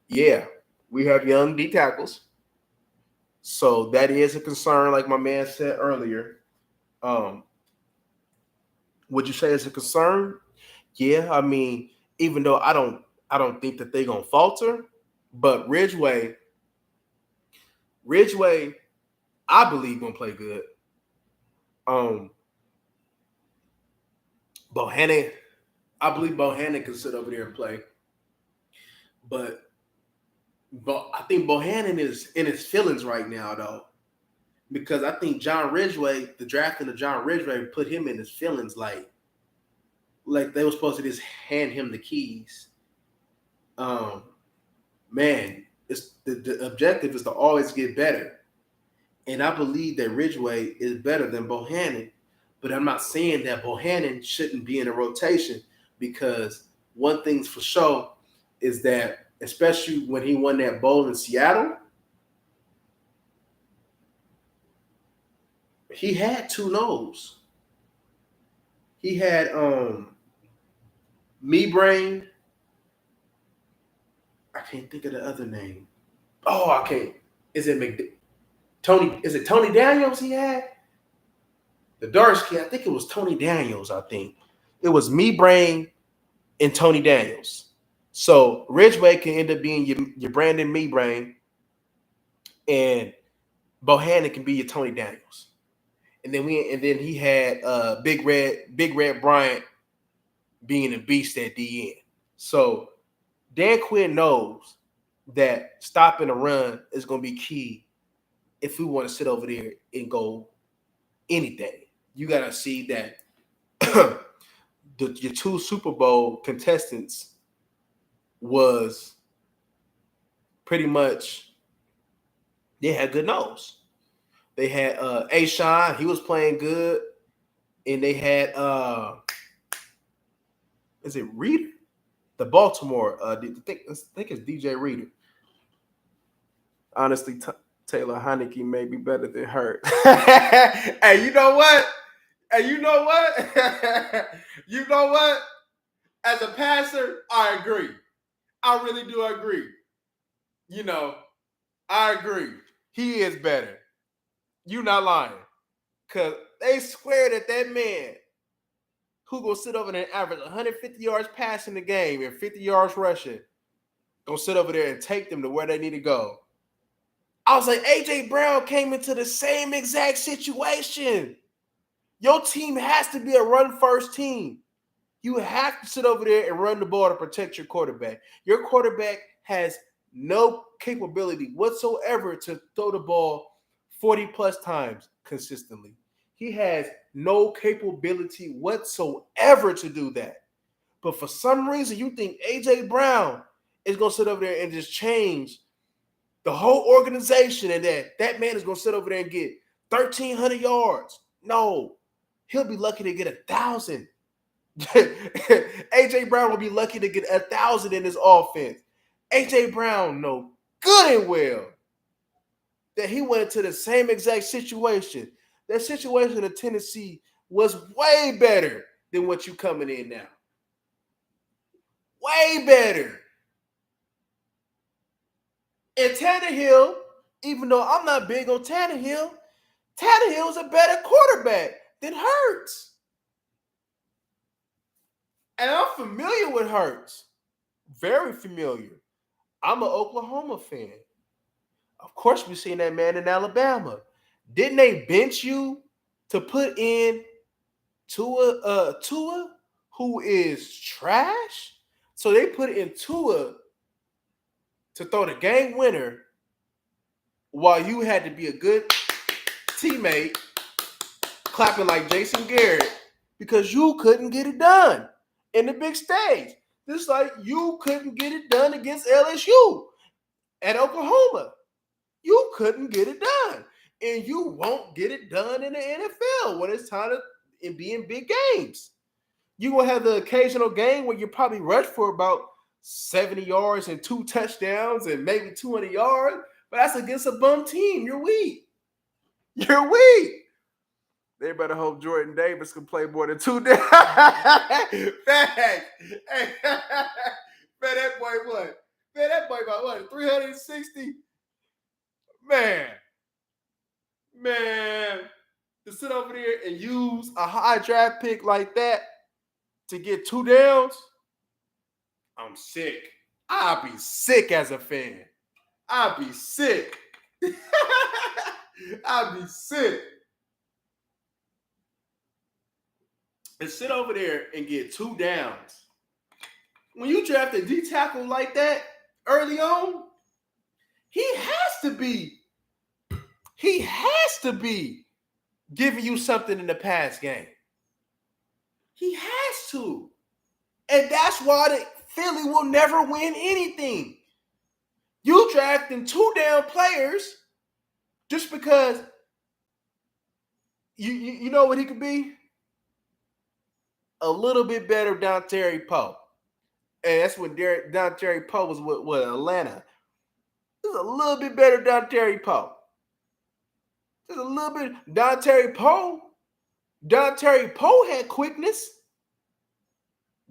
yeah, we have young D tackles. So that is a concern, like my man said earlier. Um, would you say it's a concern? Yeah, I mean, even though I don't think that they're gonna falter, but Ridgeway, I believe gonna play good. Um, Bohannon, I believe Bohannon can sit over there and play, but I think Bohannon is in his feelings right now though, because I think John Ridgeway, the drafting of John Ridgeway, put him in his feelings like they were supposed to just hand him the keys. Um, man, it's the objective is to always get better. And I believe that Ridgeway is better than Bohannon. But I'm not saying that Bohannon shouldn't be in a rotation because one thing's for sure is that, especially when he won that bowl in Seattle, he had two no's. He had me brain. I can't think of the other name. Oh, I can't. Is it Tony? Is it Tony Daniels? He had the dark skin. I think it was Tony Daniels. I think it was me brain and Tony Daniels. So Ridgeway can end up being your Brandon me brain, and Bohannon can be your Tony Daniels. And then he had Big Red Bryant being a beast at the end. So Dan Quinn knows that stopping the run is going to be key if we want to sit over there and go anything. You got to see that your 2 Super Bowl contestants was pretty much they had good nose. They had Ashawn, he was playing good, and they had is it Reader? The Baltimore, I think it's DJ Reader. Honestly, Taylor Heineke may be better than Hurt. Hey, you know what? Hey, you know what? You know what? As a passer, I agree. I really do agree. You know, I agree. He is better. You not lying. Because they swear that man who gonna sit over there and average 150 yards passing the game and 50 yards rushing, gonna sit over there and take them to where they need to go. I was like, AJ Brown came into the same exact situation. Your team has to be a run-first team. You have to sit over there and run the ball to protect your quarterback. Your quarterback has no capability whatsoever to throw the ball 40-plus times consistently. He has no capability whatsoever to do that. But for some reason, you think A.J. Brown is going to sit over there and just change the whole organization and that man is going to sit over there and get 1,300 yards. No, he'll be lucky to get 1,000. A.J. Brown will be lucky to get 1,000 in his offense. A.J. Brown know good and well that he went into the same exact situation. That situation in Tennessee was way better than what you coming in now. Way better. And Tannehill, even though I'm not big on Tannehill is a better quarterback than Hurts. And I'm familiar with Hurts. Very familiar. I'm an Oklahoma fan. Of course, we've seen that man in Alabama. Didn't they bench you to put in Tua, who is trash? So they put in Tua to throw the game winner while you had to be a good teammate clapping like Jason Garrett because you couldn't get it done in the big stage. Just like you couldn't get it done against LSU at Oklahoma. You couldn't get it done. And you won't get it done in the NFL when it's time to be in big games. You're going to have the occasional game where you probably rush for about 70 yards and 2 touchdowns and maybe 200 yards, but that's against a bum team. You're weak. You're weak. They better hope Jordan Davis can play more than 2 days. Fact. Hey, man, that boy what? Man, that boy about what? 360? Man, to sit over there and use a high draft pick like that to get 2 downs, I'm sick. I'll be sick as a fan. I'll be sick. I'll be sick. And sit over there and get 2 downs. When you draft a D tackle like that early on, he has to be giving you something in the pass game. He has to. And that's why the Philly will never win anything. You drafting 2 down players just because you know what he could be? A little bit better than Terry Poe. And that's when Don Terry Poe was with Atlanta. Just a little bit better than Terry Poe. Just a little bit. Don Terry Poe had quickness.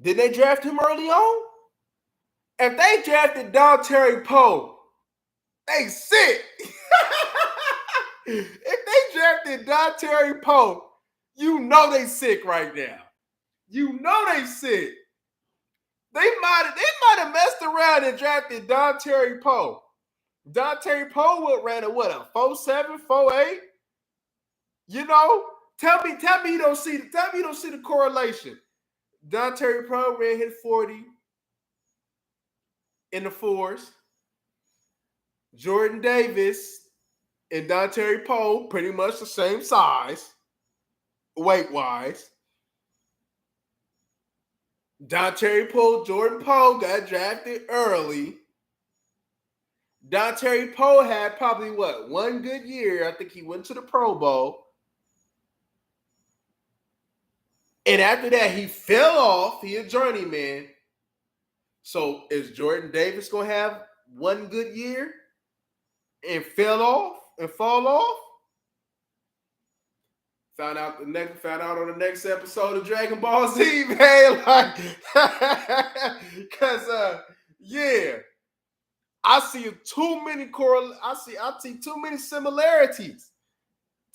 Did they draft him early on? If they drafted Don Terry Poe, they sick. If they drafted Don Terry Poe, you know they sick right now. You know they sick. They might have messed around and drafted Don Terry Poe. Don Terry Poe ran a 4.7, 4.8? You know? Tell me you don't see the correlation. Don Terry Poe hit 40 in the 4s. Jordan Davis and Don Terry Poe pretty much the same size, weight-wise. Don Terry Poe, Jordan Poe got drafted early. Don Terry Poe had probably 1 good year. I think he went to the Pro Bowl. And after that, he fell off. He a journeyman. So is Jordan Davis going to have 1 good year and fall off? Found out on the next episode of Dragon Ball Z, man. I see too many similarities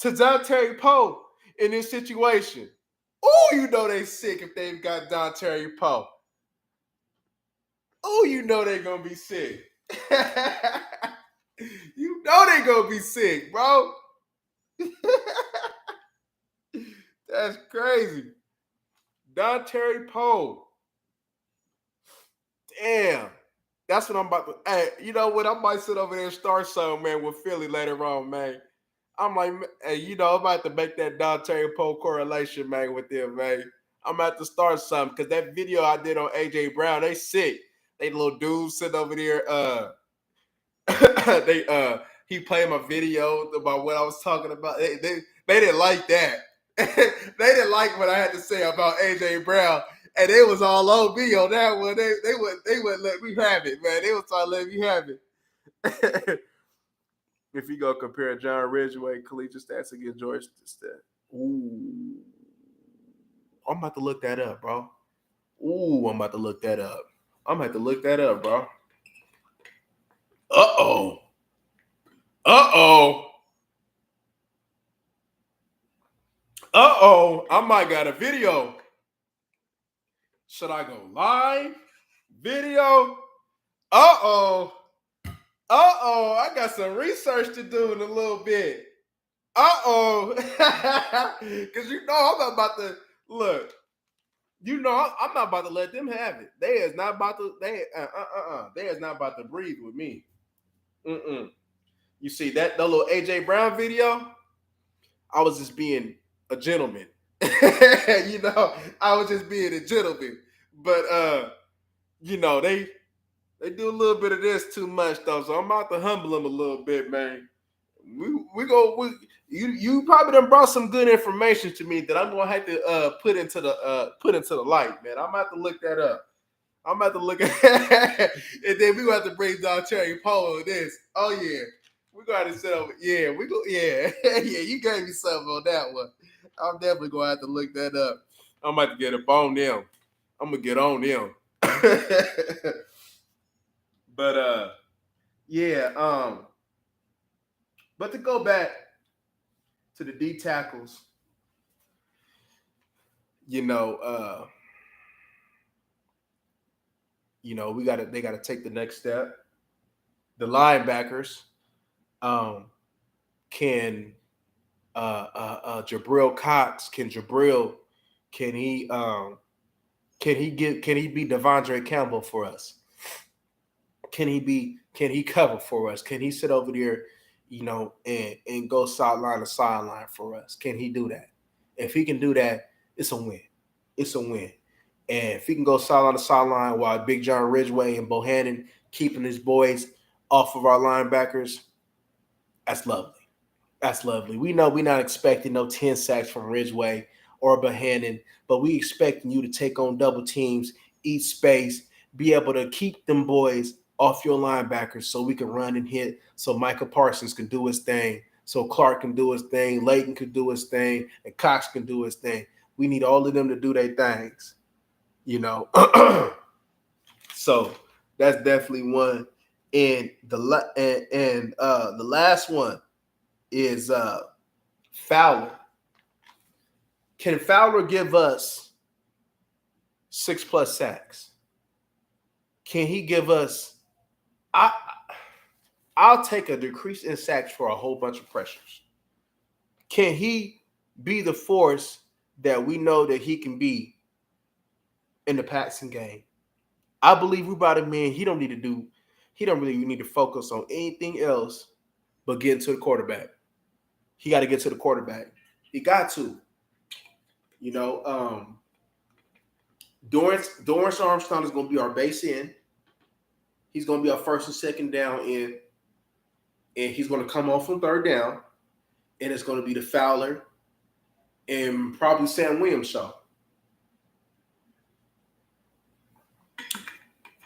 to Don Terry Poe in this situation. Oh, you know they sick if they've got Don Terry Poe. Oh, you know they're gonna be sick. You know they're gonna be sick, bro. That's crazy. Don Terry Poe. Damn. That's what I'm about to. Hey, you know what? I might sit over there and start something, man, with Philly later on, man. I'm like, hey, I'm about to make that Don Terry Poe correlation, man, with them, man. I'm about to start something because that video I did on AJ Brown, they sick. They little dudes sitting over there. He played my video about what I was talking about. They didn't like that. They didn't like what I had to say about AJ Brown, and they was all on me on that one. They wouldn't let me have it, man. They was trying to let me have it. If you go compare John Ridgeway collegiate stats against Georgia stats, ooh, I'm about to look that up, bro. Ooh, I'm about to look that up. I'm about to look that up, bro. Uh-oh. I might got a video. Should I go live? Video? I got some research to do in a little bit. Because I'm not about to look. I'm not about to let them have it. They is not about to. They is not about to breathe with me. You see that little AJ Brown video? I was just being a gentleman. I was just being a gentleman. But they do a little bit of this too much though. So I'm about to humble them a little bit, man. You probably done brought some good information to me that I'm gonna have to put into the light, man. I'm about to look that up. I'm about to look at and then we gonna have to bring down Cherry Pole on this. Oh yeah. We got to set up. Yeah, we go. Yeah, yeah. You gave me something on that one. I'm definitely gonna have to look that up. I'm about to get up on them. I'm gonna get on them. but yeah. But to go back to the D tackles, you know, uh, they gotta take the next step. The linebackers, um, can Jabril Cox, can he can he be Devondre Campbell for us? Can he cover for us? Can he sit over there, and go sideline to sideline for us? Can he do that? If he can do that, it's a win. It's a win. And if he can go sideline to sideline while Big John Ridgeway and Bohannon keeping his boys off of our linebackers, that's lovely. That's lovely. We know we're not expecting no 10 sacks from Ridgeway or Bohannon, but we expecting you to take on double teams, eat space, be able to keep them boys off your linebackers so we can run and hit, so Michael Parsons can do his thing, so Clark can do his thing, Layton can do his thing, and Cox can do his thing. We need all of them to do their things, So that's definitely one. And the last one is Fowler. Can Fowler give us 6+ sacks? Can he give us? I'll take a decrease in sacks for a whole bunch of pressures. Can he be the force that we know that he can be in the passing game? I believe we brought him in. He don't really need to focus on anything else but getting to the quarterback. He got to get to the quarterback. He got to. Dorrance Armstrong is going to be our base end. He's going to be our first and second down end. And he's going to come off on third down. And it's going to be the Fowler and probably Sam Williams show.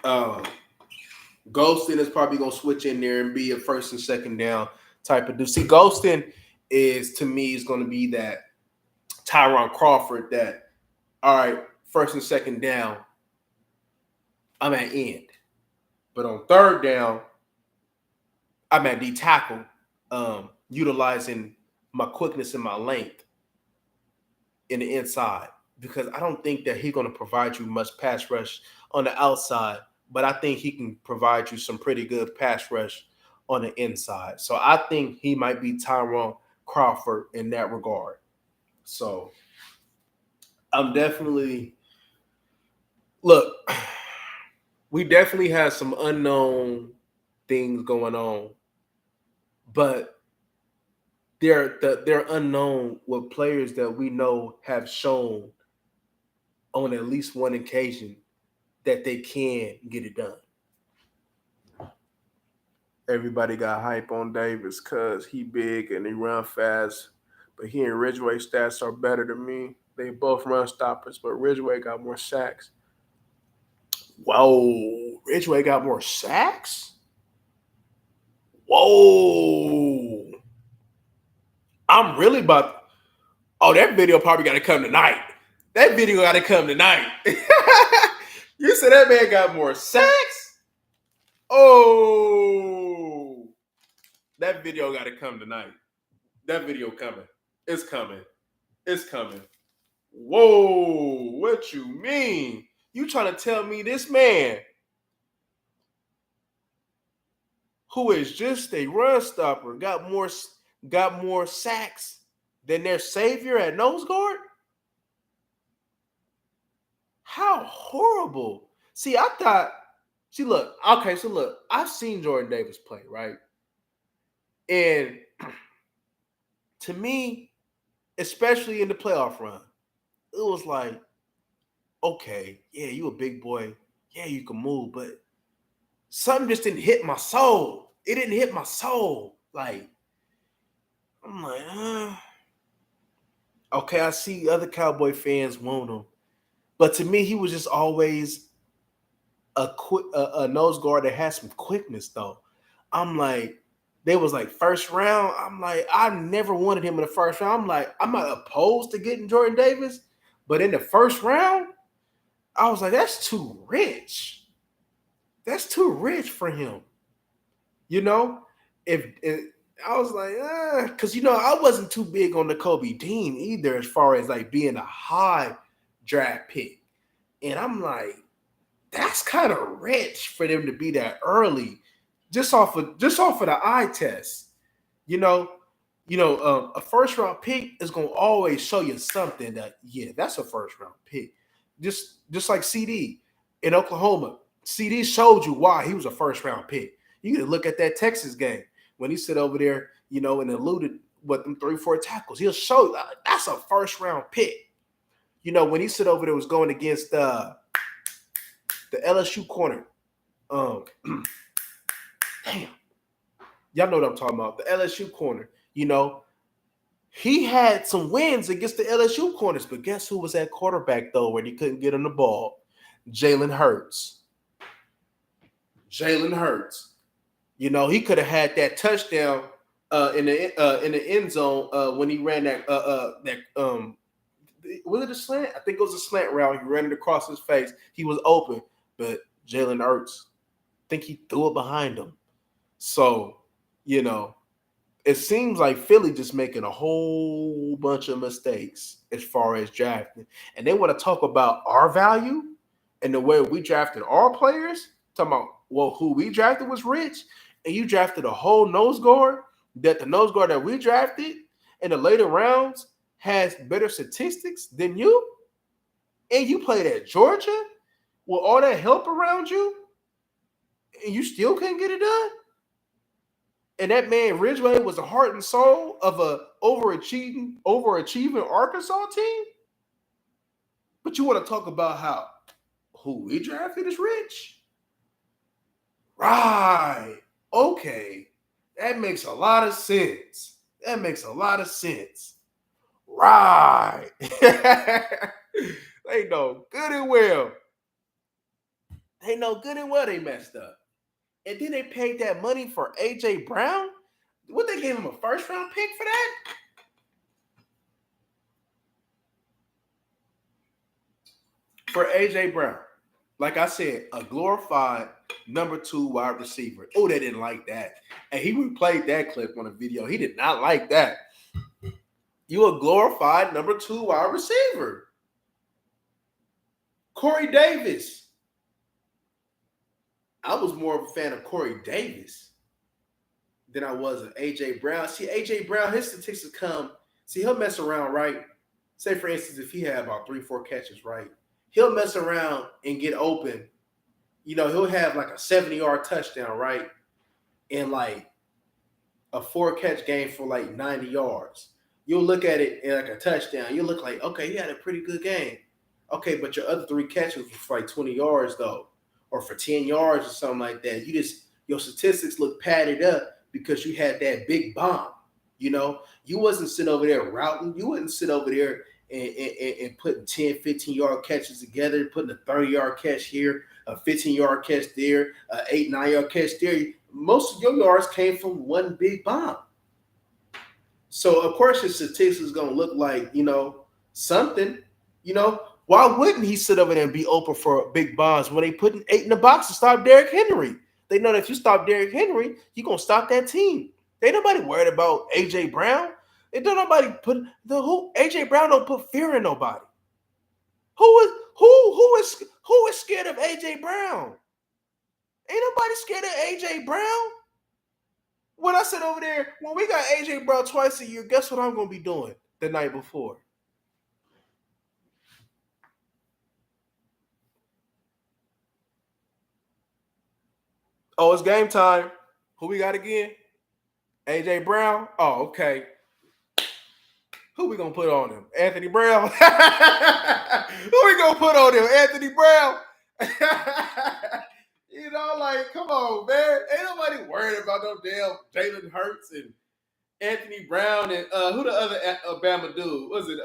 Golston is probably going to switch in there and be a first and second down type of dude. See, Golston to me, is going to be that Tyron Crawford that, all right, first and second down, I'm at end. But on third down, I'm at D tackle, utilizing my quickness and my length in the inside, because I don't think that he's going to provide you much pass rush on the outside, but I think he can provide you some pretty good pass rush on the inside. So I think he might be Tyron Crawford in that regard. So I'm definitely we definitely have some unknown things going on, but they're unknown with players that we know have shown on at least one occasion that they can get it done. Everybody got hype on Davis because he big and he run fast, but he and Ridgeway stats are better than me. They both run stoppers, but Ridgeway got more sacks. Whoa, Ridgeway got more sacks? Whoa. I'm really about. Oh, that video probably got to come tonight. That video got to come tonight. You said that man got more sacks? Oh, that video got to come tonight. That video coming. It's coming. It's coming. Whoa, what you mean? You trying to tell me this man who is just a run stopper got more sacks than their savior at nose guard? How horrible. See, look, I've seen Jordan Davis play, right? And to me, especially in the playoff run. It was like, okay, yeah, you a big boy. Yeah, you can move, but something just didn't hit my soul. It didn't hit my soul. Like, I'm like, okay, I see other Cowboy fans want him. But to me, he was just always a nose guard that has some quickness, though. I'm like, they was like first round. I'm like, I never wanted him in the first round. I'm like, I'm not opposed to getting Jordan Davis, but in the first round, I was like, that's too rich. That's too rich for him. You know, if I was like, because I wasn't too big on the Kobe Dean either, as far as like being a high draft pick, and I'm like, that's kind of rich for them to be that early, just off of the eye test. You know, a first round pick is gonna always show you something that yeah, that's a first round pick. Just like CD in Oklahoma, CD showed you why he was a first round pick. You can look at that Texas game when he sit over there, and eluded what them 3-4 tackles. He'll show you that's a first round pick. When he sit over there was going against the LSU corner. Um, damn, y'all know what I'm talking about. The LSU corner. He had some wins against the LSU corners, but guess who was at quarterback though when he couldn't get on the ball? Jalen Hurts. Jalen Hurts. He could have had that touchdown in the end zone when he ran that was it a slant? I think it was a slant route. He ran it across his face. He was open, but Jalen Hurts, I think he threw it behind him. So, you know, it seems like Philly just making a whole bunch of mistakes as far as drafting. And they want to talk about our value and the way we drafted our players. Talking about, well, who we drafted was rich, and you drafted a whole nose guard that the nose guard that we drafted in the later rounds has better statistics than you, and you played at Georgia with all that help around you, and you still couldn't get it done. And that man Ridgeway was the heart and soul of a overachieving Arkansas team. But you want to talk about how who we drafted is rich? Right. Okay. That makes a lot of sense. That makes a lot of sense. Right. They know good and well. They know good and well they messed up. And then they paid that money for AJ Brown. What, they gave him a first round pick for that? For AJ Brown. Like I said, a glorified number 2 wide receiver. Oh, they didn't like that. And he replayed that clip on a video. He did not like that. You a glorified number 2 wide receiver. Corey Davis. I was more of a fan of Corey Davis than I was of AJ Brown. See, AJ Brown, his statistics come. See, he'll mess around, right? Say, for instance, if he had about 3-4 catches, right? He'll mess around and get open. He'll have like a 70-yard touchdown, right? And like a 4-catch game for like 90 yards. You'll look at it in like a touchdown. You'll look like, okay, he had a pretty good game. Okay, but your other 3 catches were for like 20 yards though, or for 10 yards or something like that. Your statistics look padded up because you had that big bomb. You wasn't sitting over there routing. You wouldn't sit over there and putting 10, 15-yard catches together, putting a 30-yard catch here, a 15-yard catch there, an 8, 9-yard catch there. Most of your yards came from one big bomb. So, of course, his statistics is going to look like, something. Why wouldn't he sit over there and be open for big bombs when they putting 8 in the box to stop Derrick Henry? They know that if you stop Derrick Henry, you're going to stop that team. Ain't nobody worried about A.J. Brown. It don't nobody put A.J. Brown don't put fear in nobody. Who is scared of A.J. Brown? Ain't nobody scared of A.J. Brown. When I sit over there, when we got A.J. Brown twice a year, guess what I'm going to be doing the night before? Oh, it's game time. Who we got again? A.J. Brown? Oh, okay. Who we gonna put on him? Anthony Brown. Who we gonna put on him? Anthony Brown. Like, come on, man. Ain't nobody worried about no damn Jalen Hurts and Anthony Brown and who the other Alabama dude? Was it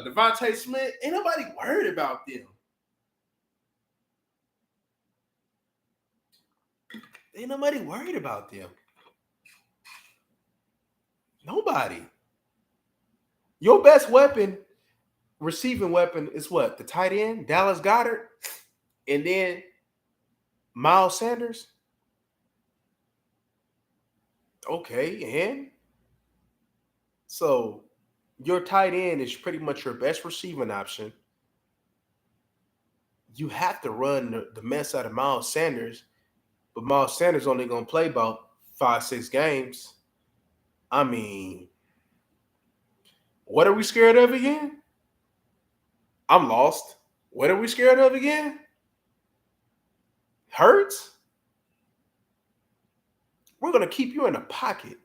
Devontae Smith? Ain't nobody worried about them. Ain't nobody worried about them. Nobody. Your best weapon, receiving weapon, is what? The tight end, Dallas Goedert, and then Miles Sanders. Okay, and so your tight end is pretty much your best receiving option. You have to run the mess out of Miles Sanders, but Miles Sanders only gonna play about 5, 6 games. I mean, what are we scared of again? I'm lost. What are we scared of again? Hurts? We're gonna keep you in the pocket.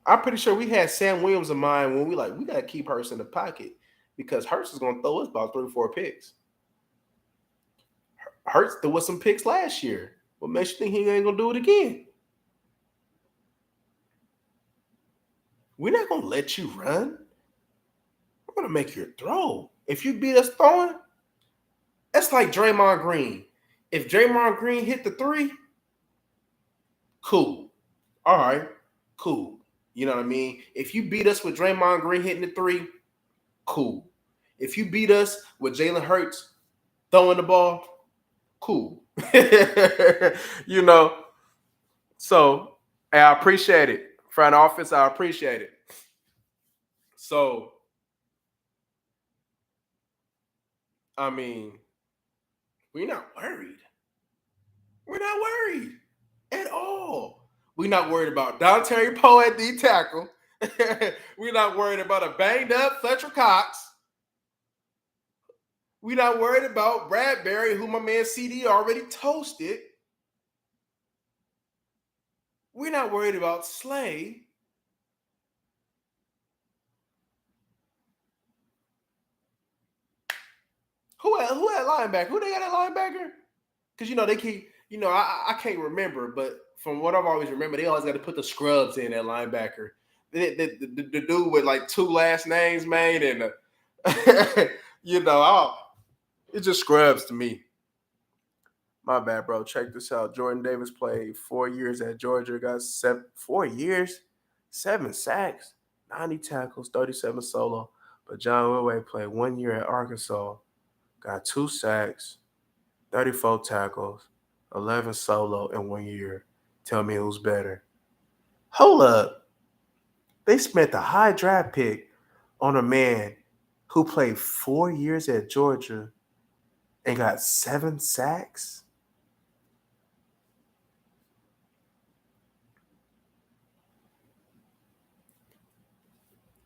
I'm pretty sure we had Sam Williams in mind when we gotta keep Hurts in the pocket because Hurts is gonna throw us about 3 or 4 picks. Hurts threw us some picks last year. What makes you think he ain't gonna do it again? We're not gonna let you run. We're gonna make you throw. If you beat us throwing, that's like Draymond Green. If Draymond Green hit the three, cool. All right, cool. You know what I mean? If you beat us with Draymond Green hitting the three, cool. If you beat us with Jalen Hurts throwing the ball, cool. you know, so I appreciate it. Front office, I appreciate it. So, I mean, we're not worried. We're not worried at all. We're not worried about Dante Poe at D tackle. We're not worried about a banged up Fletcher Cox. We're not worried about Bradbury, who my man CD already toasted. We're not worried about Slay. Who had linebacker? Who they got at linebacker? Because they keep, I can't remember, but from what I've always remembered, they always got to put the scrubs in at linebacker. The dude with like 2 last names, man, and it just scrubs to me. My bad, bro. Check this out. Jordan Davis played 4 years at Georgia. Got 4 years, 7 sacks, 90 tackles, 37 solo. But John Elway played 1 year at Arkansas. Got 2 sacks, 34 tackles, 11 solo in 1 year. Tell me who's better. Hold up. They spent a high draft pick on a man who played 4 years at Georgia and got 7 sacks?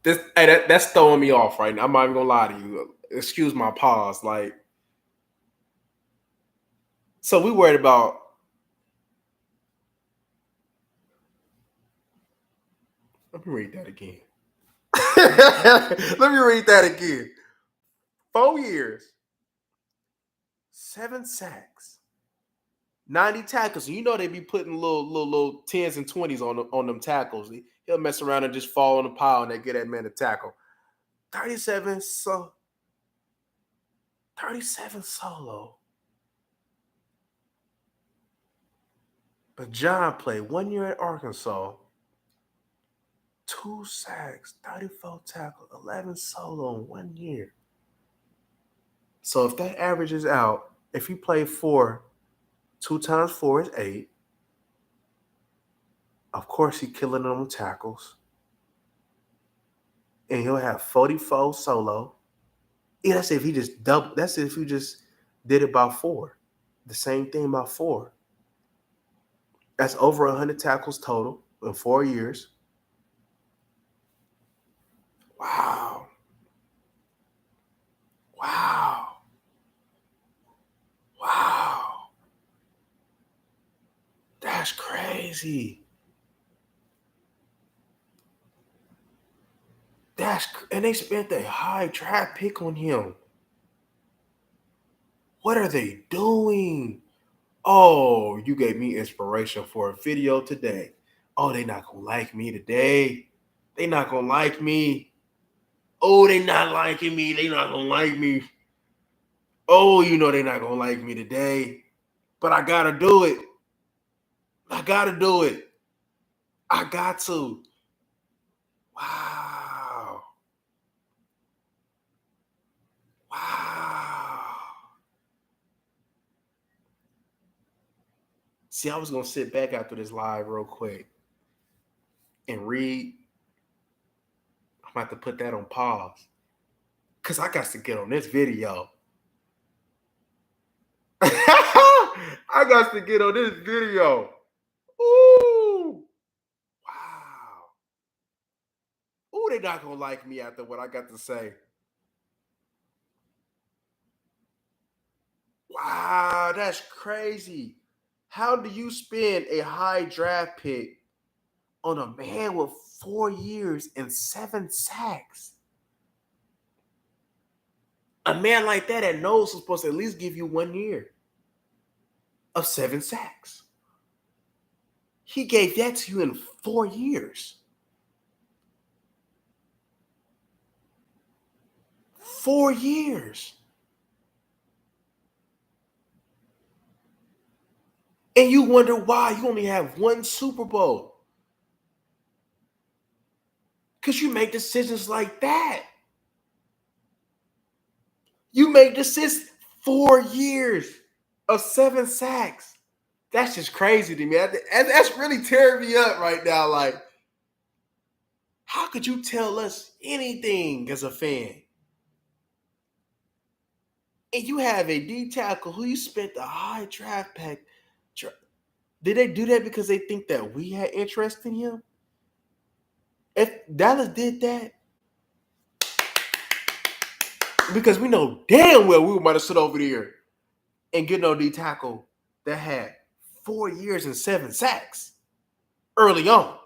That's throwing me off right now. I'm not even gonna lie to you. Excuse my pause. Like, so we worried about. Let me read that again. Let me read that again. 4 years, 7 sacks, 90 tackles. You know they be putting little 10s and 20s on them tackles. He'll mess around and just fall on the pile and they get that man a tackle. 37 solo. But John played 1 year at Arkansas. 2 sacks, 34 tackles, 11 solo in 1 year. So if that averages out, if he played 4, 2 times 4 is 8. Of course, he killing them tackles. And he'll have 44 solo. Yeah, that's if he just double. That's if you just did it by 4. The same thing by 4. That's over 100 tackles total in 4 years. Wow. Wow. Wow. That's crazy. And they spent a high draft pick on him. What are they doing? Oh, you gave me inspiration for a video today. Oh, they not gonna like me today. They not gonna like me. Oh, they not liking me. They not gonna like me. Oh, you know they not gonna like me today. But I gotta do it. I gotta do it. I got to. Wow. Wow. See, I was gonna sit back after this live real quick and read. I'm about to put that on pause. Cause I got to get on this video. I got to get on this video. Ooh. Wow. Ooh, they not gonna like me after what I got to say. Wow, that's crazy. How do you spend a high draft pick on a man with 4 years and 7 sacks? A man like that at nose is supposed to at least give you 1 year of 7 sacks. He gave that to you in 4 years. 4 years. And you wonder why you only have one Super Bowl. Because you make decisions like that. You make decisions 4 years of 7 sacks. That's just crazy to me. That's really tearing me up right now. Like, how could you tell us anything as a fan? And you have a D tackle who you spent the high draft pick. Did they do that because they think that we had interest in him? If Dallas did that, because we know damn well we might have sit over there and get no D tackle that had 4 years and 7 sacks early on.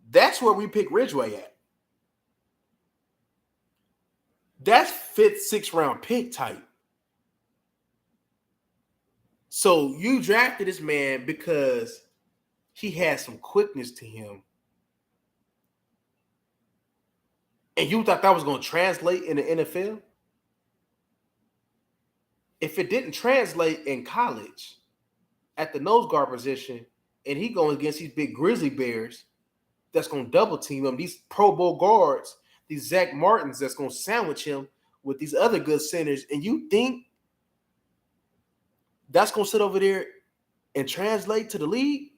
That's where we pick Ridgeway at. That's fifth, sixth round pick type. So you drafted this man because he had some quickness to him. And you thought that was going to translate in the NFL? If it didn't translate in college at the nose guard position, and he going against these big grizzly bears that's going to double team him, these Pro Bowl guards, these Zach Martins that's going to sandwich him with these other good centers, and you think that's going to sit over there and translate to the league?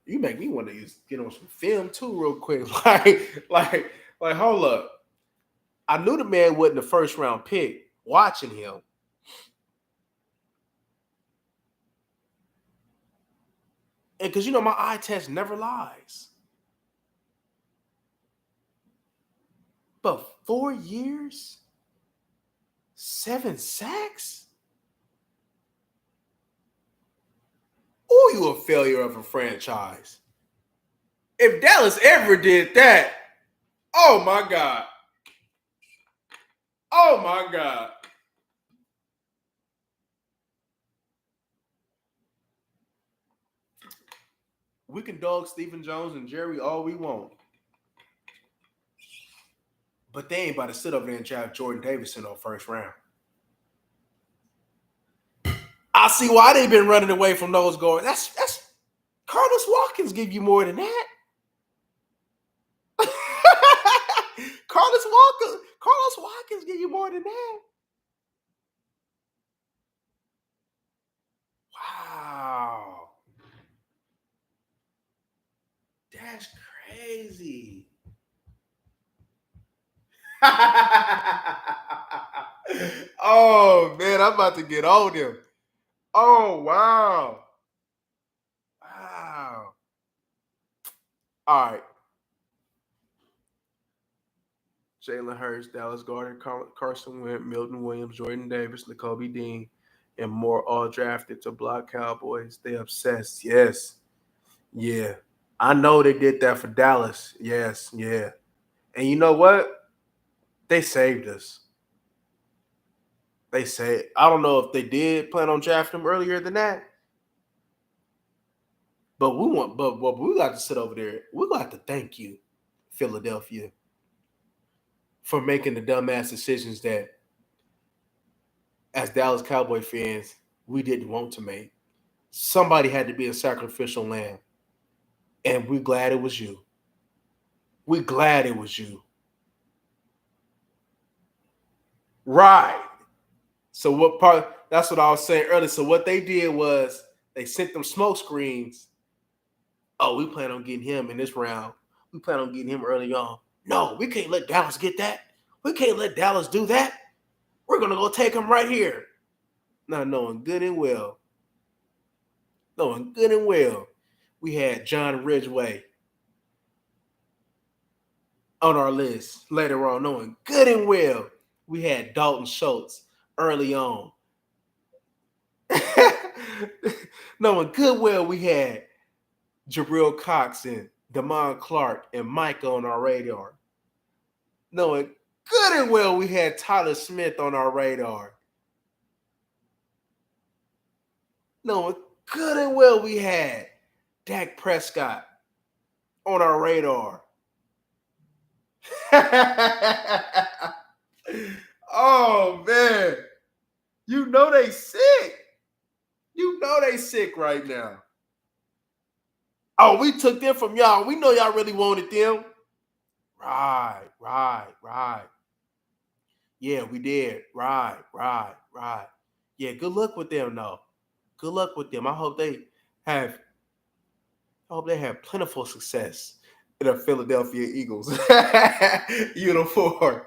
You make me want to get on some film too, real quick. Like, hold up. I knew the man wasn't the first round pick. Watching him, and because my eye test never lies. But 4 years, 7 sacks. Oh, you a failure of a franchise. If Dallas ever did that, oh my God. Oh my God. We can dog Stephen Jones and Jerry all we want. But they ain't about to sit over there and draft Jordan Davis in the first round. I see why they've been running away from those guards. That's Carlos Watkins give you more than that. Carlos Watkins give you more than that. Wow. That's crazy. Oh man, I'm about to get on him. Oh wow. Wow. All right. Jalen Hurts, Dallas Gardner, Carson Wentz, Milton Williams, Jordan Davis, N'Kobe Dean, and more all drafted to block Cowboys. They obsessed. Yes. Yeah. I know they did that for Dallas. Yes. Yeah. And you know what? They saved us. They say I don't know if they did plan on drafting him earlier than that, but we got to sit over there. We got to thank you, Philadelphia, for making the dumbass decisions that, as Dallas Cowboy fans, we didn't want to make. Somebody had to be a sacrificial lamb, and we're glad it was you. We're glad it was you. Right. So what part? That's what I was saying earlier. So what they did was they sent them smoke screens. Oh, we plan on getting him in this round. We plan on getting him early on. No, we can't let Dallas get that. We can't let Dallas do that. We're gonna go take him right here. Not knowing good and well, we had John Ridgeway on our list later on, knowing good and well we had Dalton Schultz early on. Knowing good well we had Jabril Cox and Damon Clark and Mike on our radar. Knowing good and well we had Tyler Smith on our radar. Knowing good and well we had Dak Prescott on our radar. Oh man, you know they sick. You know they sick right now. Oh, we took them from y'all. We know y'all really wanted them. Right. Yeah, we did. Right. Yeah, good luck with them though. Good luck with them. Have I hope they have plentiful success in a Philadelphia Eagles uniform.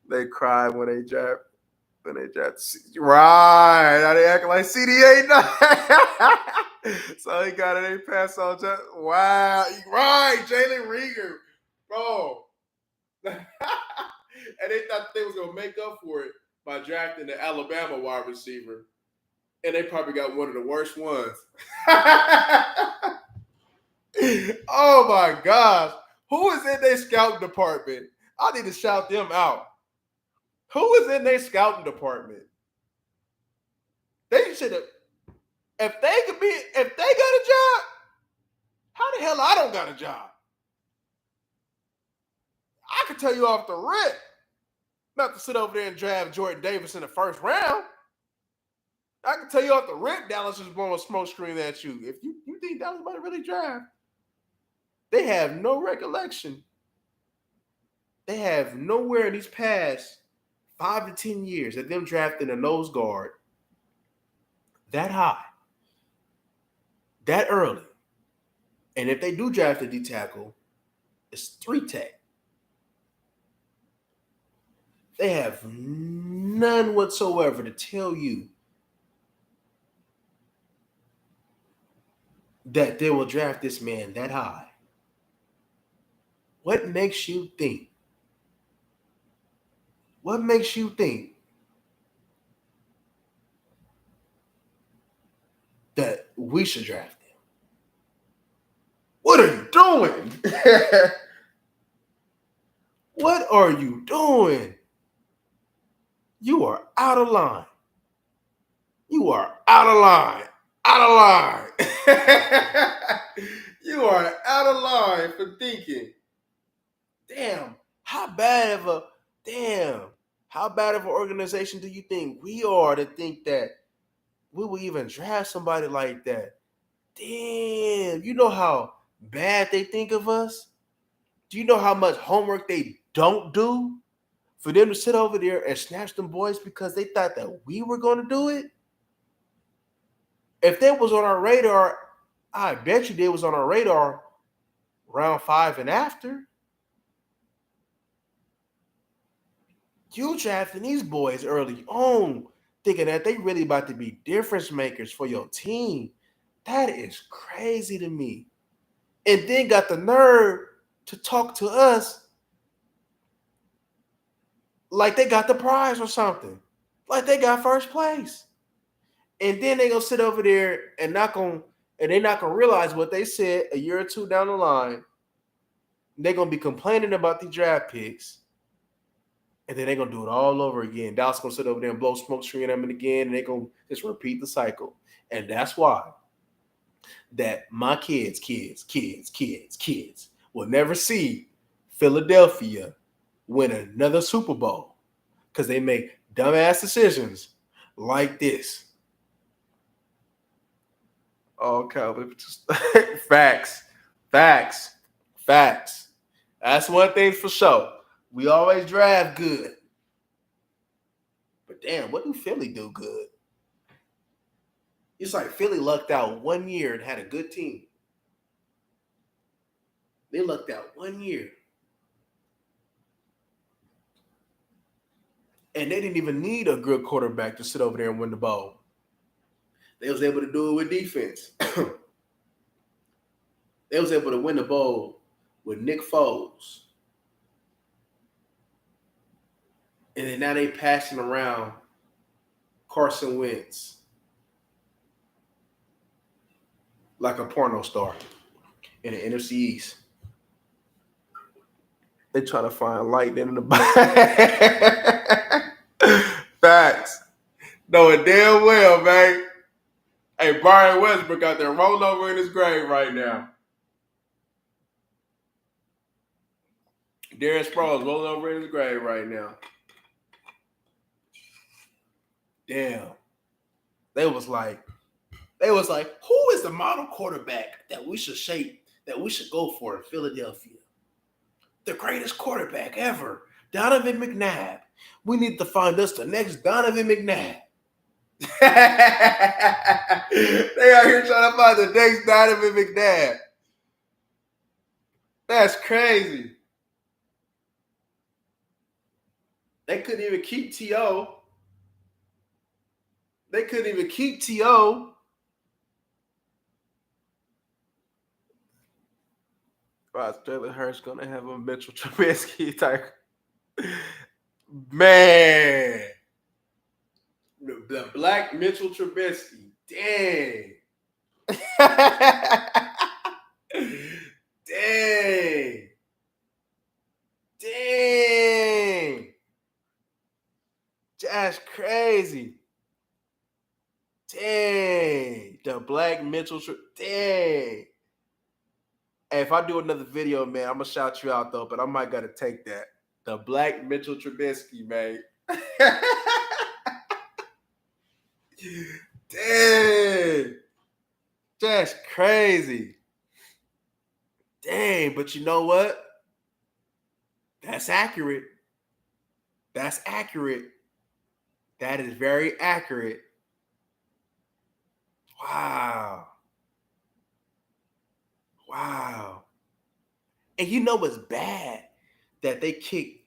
They cry when they draft. When they draft, right? Now they acting like CD8. So he got it. They pass on. Wow, right? Jalen Rieger, bro. And they thought they was gonna make up for it by drafting the Alabama wide receiver, and they probably got one of the worst ones. Oh my gosh. Who is in their scouting department? I need to shout them out. Who is in their scouting department? They should have, if they got a job, how the hell I don't got a job? I can tell you off the rip, not to sit over there and draft Jordan Davis in the first round. I can tell you off the rip, Dallas is blowing a smoke screen at you. If you think Dallas might really draft, they have no recollection. They have nowhere in these past 5 to 10 years of them drafting a nose guard that high, that early. And if they do draft a D tackle, it's 3 tech. They have none whatsoever to tell you that they will draft this man that high. What makes you think? What makes you think that we should draft him? What are you doing? What are you doing? You are out of line. You are out of line. Out of line. You are out of line for thinking, damn, how bad of an organization do you think we are to think that we will even draft somebody like that? Damn, you know how bad they think of us? Do you know how much homework they don't do for them to sit over there and snatch them boys because they thought that we were going to do it? If they was on our radar, I bet you they was on our radar round 5 and after. You drafting these boys early on, thinking that they really about to be difference makers for your team. That is crazy to me. And then got the nerve to talk to us like they got the prize or something. Like they got first place. And then they gonna sit over there and they're not gonna realize what they said a year or two down the line. They're gonna be complaining about the draft picks, and then they're gonna do it all over again. Dallas gonna sit over there and blow smoke screen at them again, and they're gonna just repeat the cycle. And that's why that my kids will never see Philadelphia win another Super Bowl because they make dumbass decisions like this. Oh, Calvin, just facts, facts, facts. That's one thing for sure. We always draft good, but damn, what do Philly do good? It's like Philly lucked out 1 year and had a good team. They lucked out 1 year, and they didn't even need a good quarterback to sit over there and win the ball. They was able to do it with defense. They was able to win the bowl with Nick Foles. And then now they passing around Carson Wentz like a porno star in the NFC East. They trying to find lightning in the back. Facts. Knowing damn well, man. Hey, Brian Westbrook out there rolling over in his grave right now. Darren Sproles rolling over in his grave right now. Damn. They was like, who is the model quarterback that we should go for in Philadelphia? The greatest quarterback ever, Donovan McNabb. We need to find us the next Donovan McNabb. They out here trying to find the next Donovan McNabb. That's crazy. They couldn't even keep T.O. Right, Jalen Hurts gonna have a Mitchell Trubisky type. Man, the black Mitchell Trubisky. Dang. Dang. Dang. That's crazy. Dang. The black Mitchell Trubisky. Dang. Hey, if I do another video, man, I'm gonna shout you out though, but I might gotta take that. The black Mitchell Trubisky, man. Dang. That's crazy. Dang, but you know what? That's accurate. That's accurate. That is very accurate. Wow. Wow. And you know what's bad? That they kicked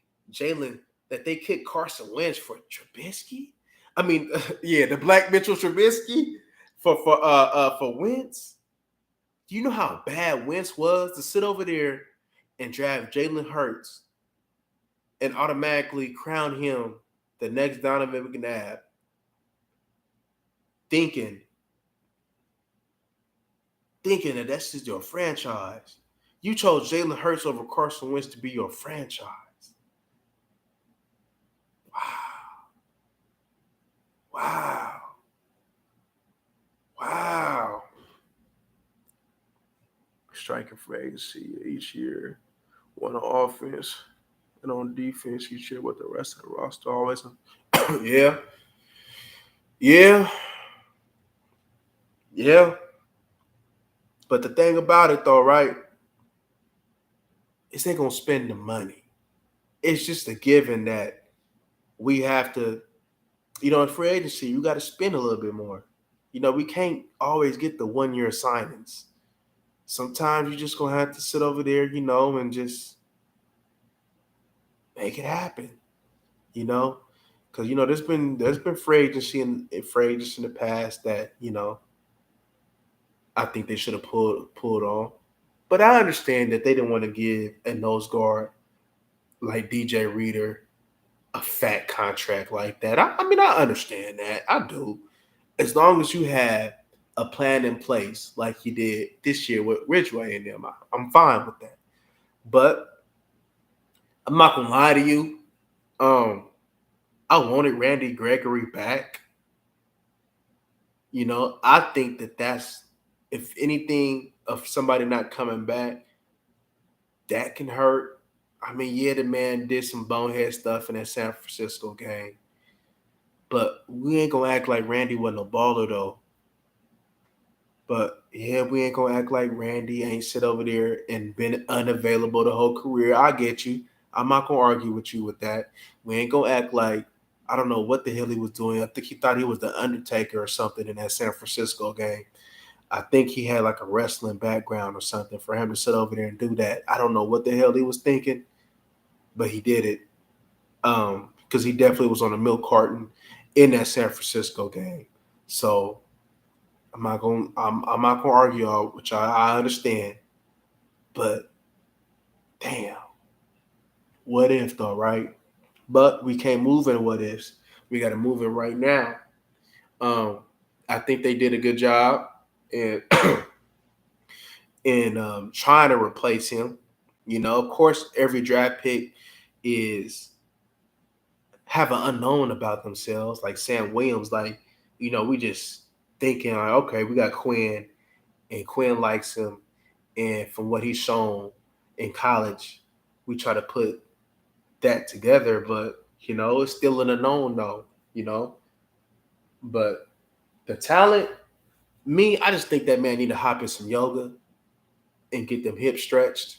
Carson Wentz for Trubisky. I mean, yeah, the black Mitchell Trubisky for Wentz. Do you know how bad Wentz was to sit over there and draft Jalen Hurts and automatically crown him the next Donovan McNabb, thinking that that's just your franchise. You chose Jalen Hurts over Carson Wentz to be your franchise. Wow. Wow. Striking for agency each year. One on offense and on defense each year with the rest of the roster always. Yeah. Yeah. Yeah. But the thing about it though, right, is they're going to spend the money. It's just a given that we have to, in free agency, you got to spend a little bit more. We can't always get the 1-year signings. Sometimes you're just going to have to sit over there, and just make it happen, because, there's been free agency in the past that, I think they should have pulled on. But I understand that they didn't want to give a nose guard like DJ Reader a fat contract like that. I mean, I understand that. I do. As long as you have a plan in place like you did this year with Ridgeway and them, I'm fine with that. But I'm not gonna lie to you. Um, I wanted Randy Gregory back. I think that's, if anything, of somebody not coming back, that can hurt. I mean, yeah, the man did some bonehead stuff in that San Francisco game, but we ain't gonna act like Randy wasn't a baller though. But yeah, we ain't gonna act like Randy ain't sit over there and been unavailable the whole career. I get you. I'm not gonna argue with you with that. We ain't gonna act like I don't know what the hell he was doing. I think he thought he was the Undertaker or something in that San Francisco game. I think he had like a wrestling background or something for him to sit over there and do that. I don't know what the hell he was thinking, but he did it. Because he definitely was on a milk carton in that San Francisco game. So I'm not gonna argue all, which I understand, but damn, what if though, right? But we can't move in what ifs. We got to move in right now. Um, I think they did a good job in in trying to replace him. Of course, every draft pick is have an unknown about themselves. Like Sam Williams, like we just thinking like, okay, we got Quinn, and Quinn likes him, and from what he's shown in college, we try to put that together. But it's still an unknown though. You know, but the talent, me, I just think that man need to hop in some yoga and get them hips stretched,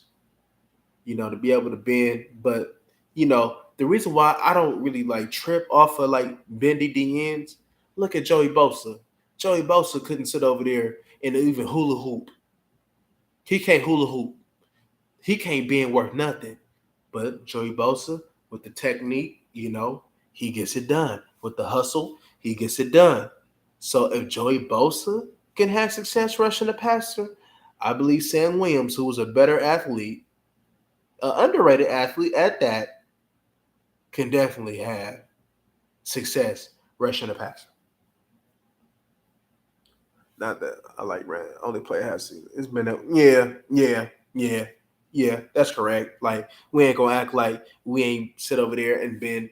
to be able to bend. But the reason why I don't really like trip off of like bendy D ends, look at Joey Bosa. Joey Bosa couldn't sit over there and even hula hoop. He can't hula hoop. He can't bend worth nothing. But Joey Bosa, with the technique, he gets it done. With the hustle, he gets it done. So if Joey Bosa can have success rushing the passer, I believe Sam Williams, who was a better athlete, an underrated athlete at that, can definitely have success rushing the passer. Not that I like Rand. Only play half season. It's been a yeah. That's correct. Like we ain't gonna act like we ain't sit over there and been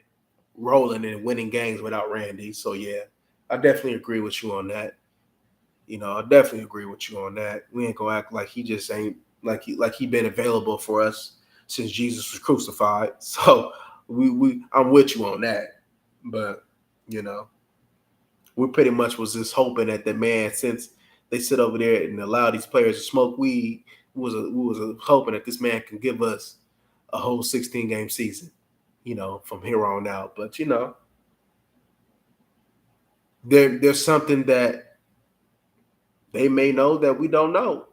rolling and winning games without Randy. So yeah, I definitely agree with you on that. I definitely agree with you on that. We ain't gonna act like he just ain't like he been available for us since Jesus was crucified. So we I'm with you on that. But you know, we pretty much was just hoping that the man, since they sit over there and allow these players to smoke weed, we was hoping that this man can give us a whole 16-game season, from here on out. But there's something that they may know that we don't know.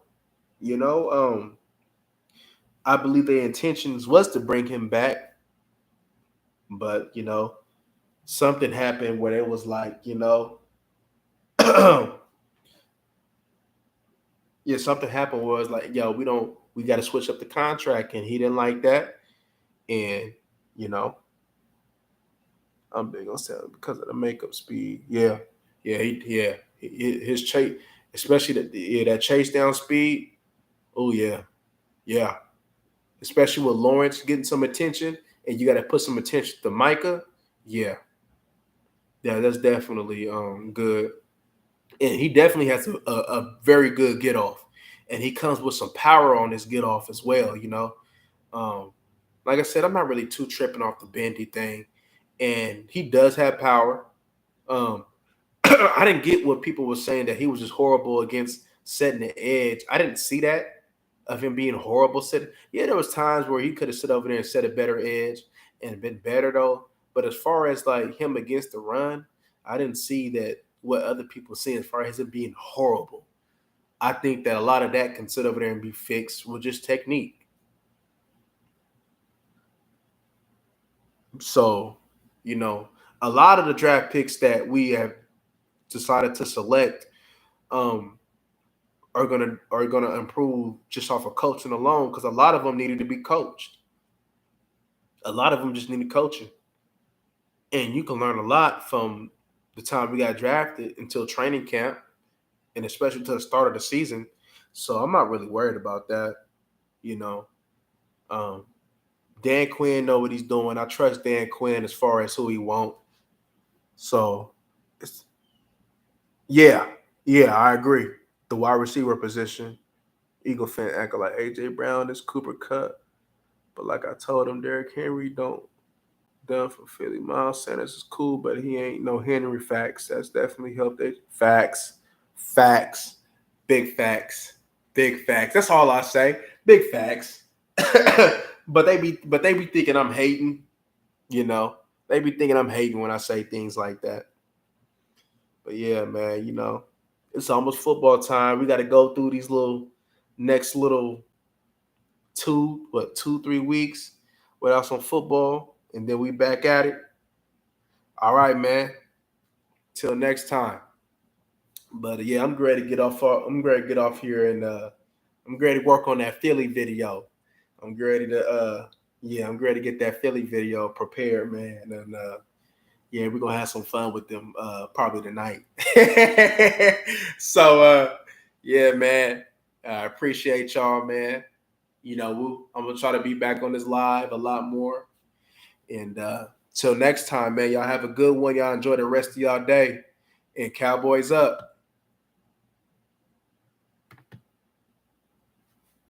You know, I believe their intentions was to bring him back, but something happened where it was like, yeah, something happened where it was like, yo, we got to switch up the contract, and he didn't like that, and you know, I'm big on selling because of the makeup speed. Yeah, his chase, especially that chase down speed. Oh yeah, yeah, especially with Lawrence getting some attention, and you got to put some attention to Micah. Yeah, yeah, that's definitely good, and he definitely has a very good get off, and he comes with some power on his get off as well. Um, like I said, I'm not really too tripping off the bendy thing, and he does have power. Um, I didn't get what people were saying that he was just horrible against setting the edge. I didn't see that of him being horrible setting. Yeah, there was times where he could have sit over there and set a better edge and been better though. But as far as like him against the run, I didn't see that what other people see as far as him being horrible. I think that a lot of that can sit over there and be fixed with just technique. So, you know, a lot of the draft picks that we have decided to select um, are gonna improve just off of coaching alone because a lot of them needed to be coached. A lot of them just needed coaching. And you can learn a lot from the time we got drafted until training camp, and especially to the start of the season. So I'm not really worried about that. You know, um, Dan Quinn know what he's doing. I trust Dan Quinn as far as who he wants. So, it's, yeah, yeah, I agree. The wide receiver position, Eagle fan acting like AJ Brown is Cooper Cup, but like I told him, Derrick Henry don't done for Philly. Miles Sanders is cool, but he ain't no Henry. Facts. That's definitely helped. It. Facts, facts, big facts, big facts. That's all I say. Big facts. but they be thinking I'm hating. You know, they be thinking I'm hating when I say things like that. But yeah, man, it's almost football time. We got to go through these next little 2, 3 weeks without some football, and then we back at it. All right, man. Till next time. But yeah, I'm ready to get off. I'm ready to get off here, and I'm ready to work on that Philly video. I'm ready to yeah, I'm ready to get that Philly video prepared, man. And yeah, we're gonna have some fun with them probably tonight. So yeah, man. I appreciate y'all, man. I'm gonna try to be back on this live a lot more. And till next time, man, y'all have a good one. Y'all enjoy the rest of y'all day. And Cowboys up.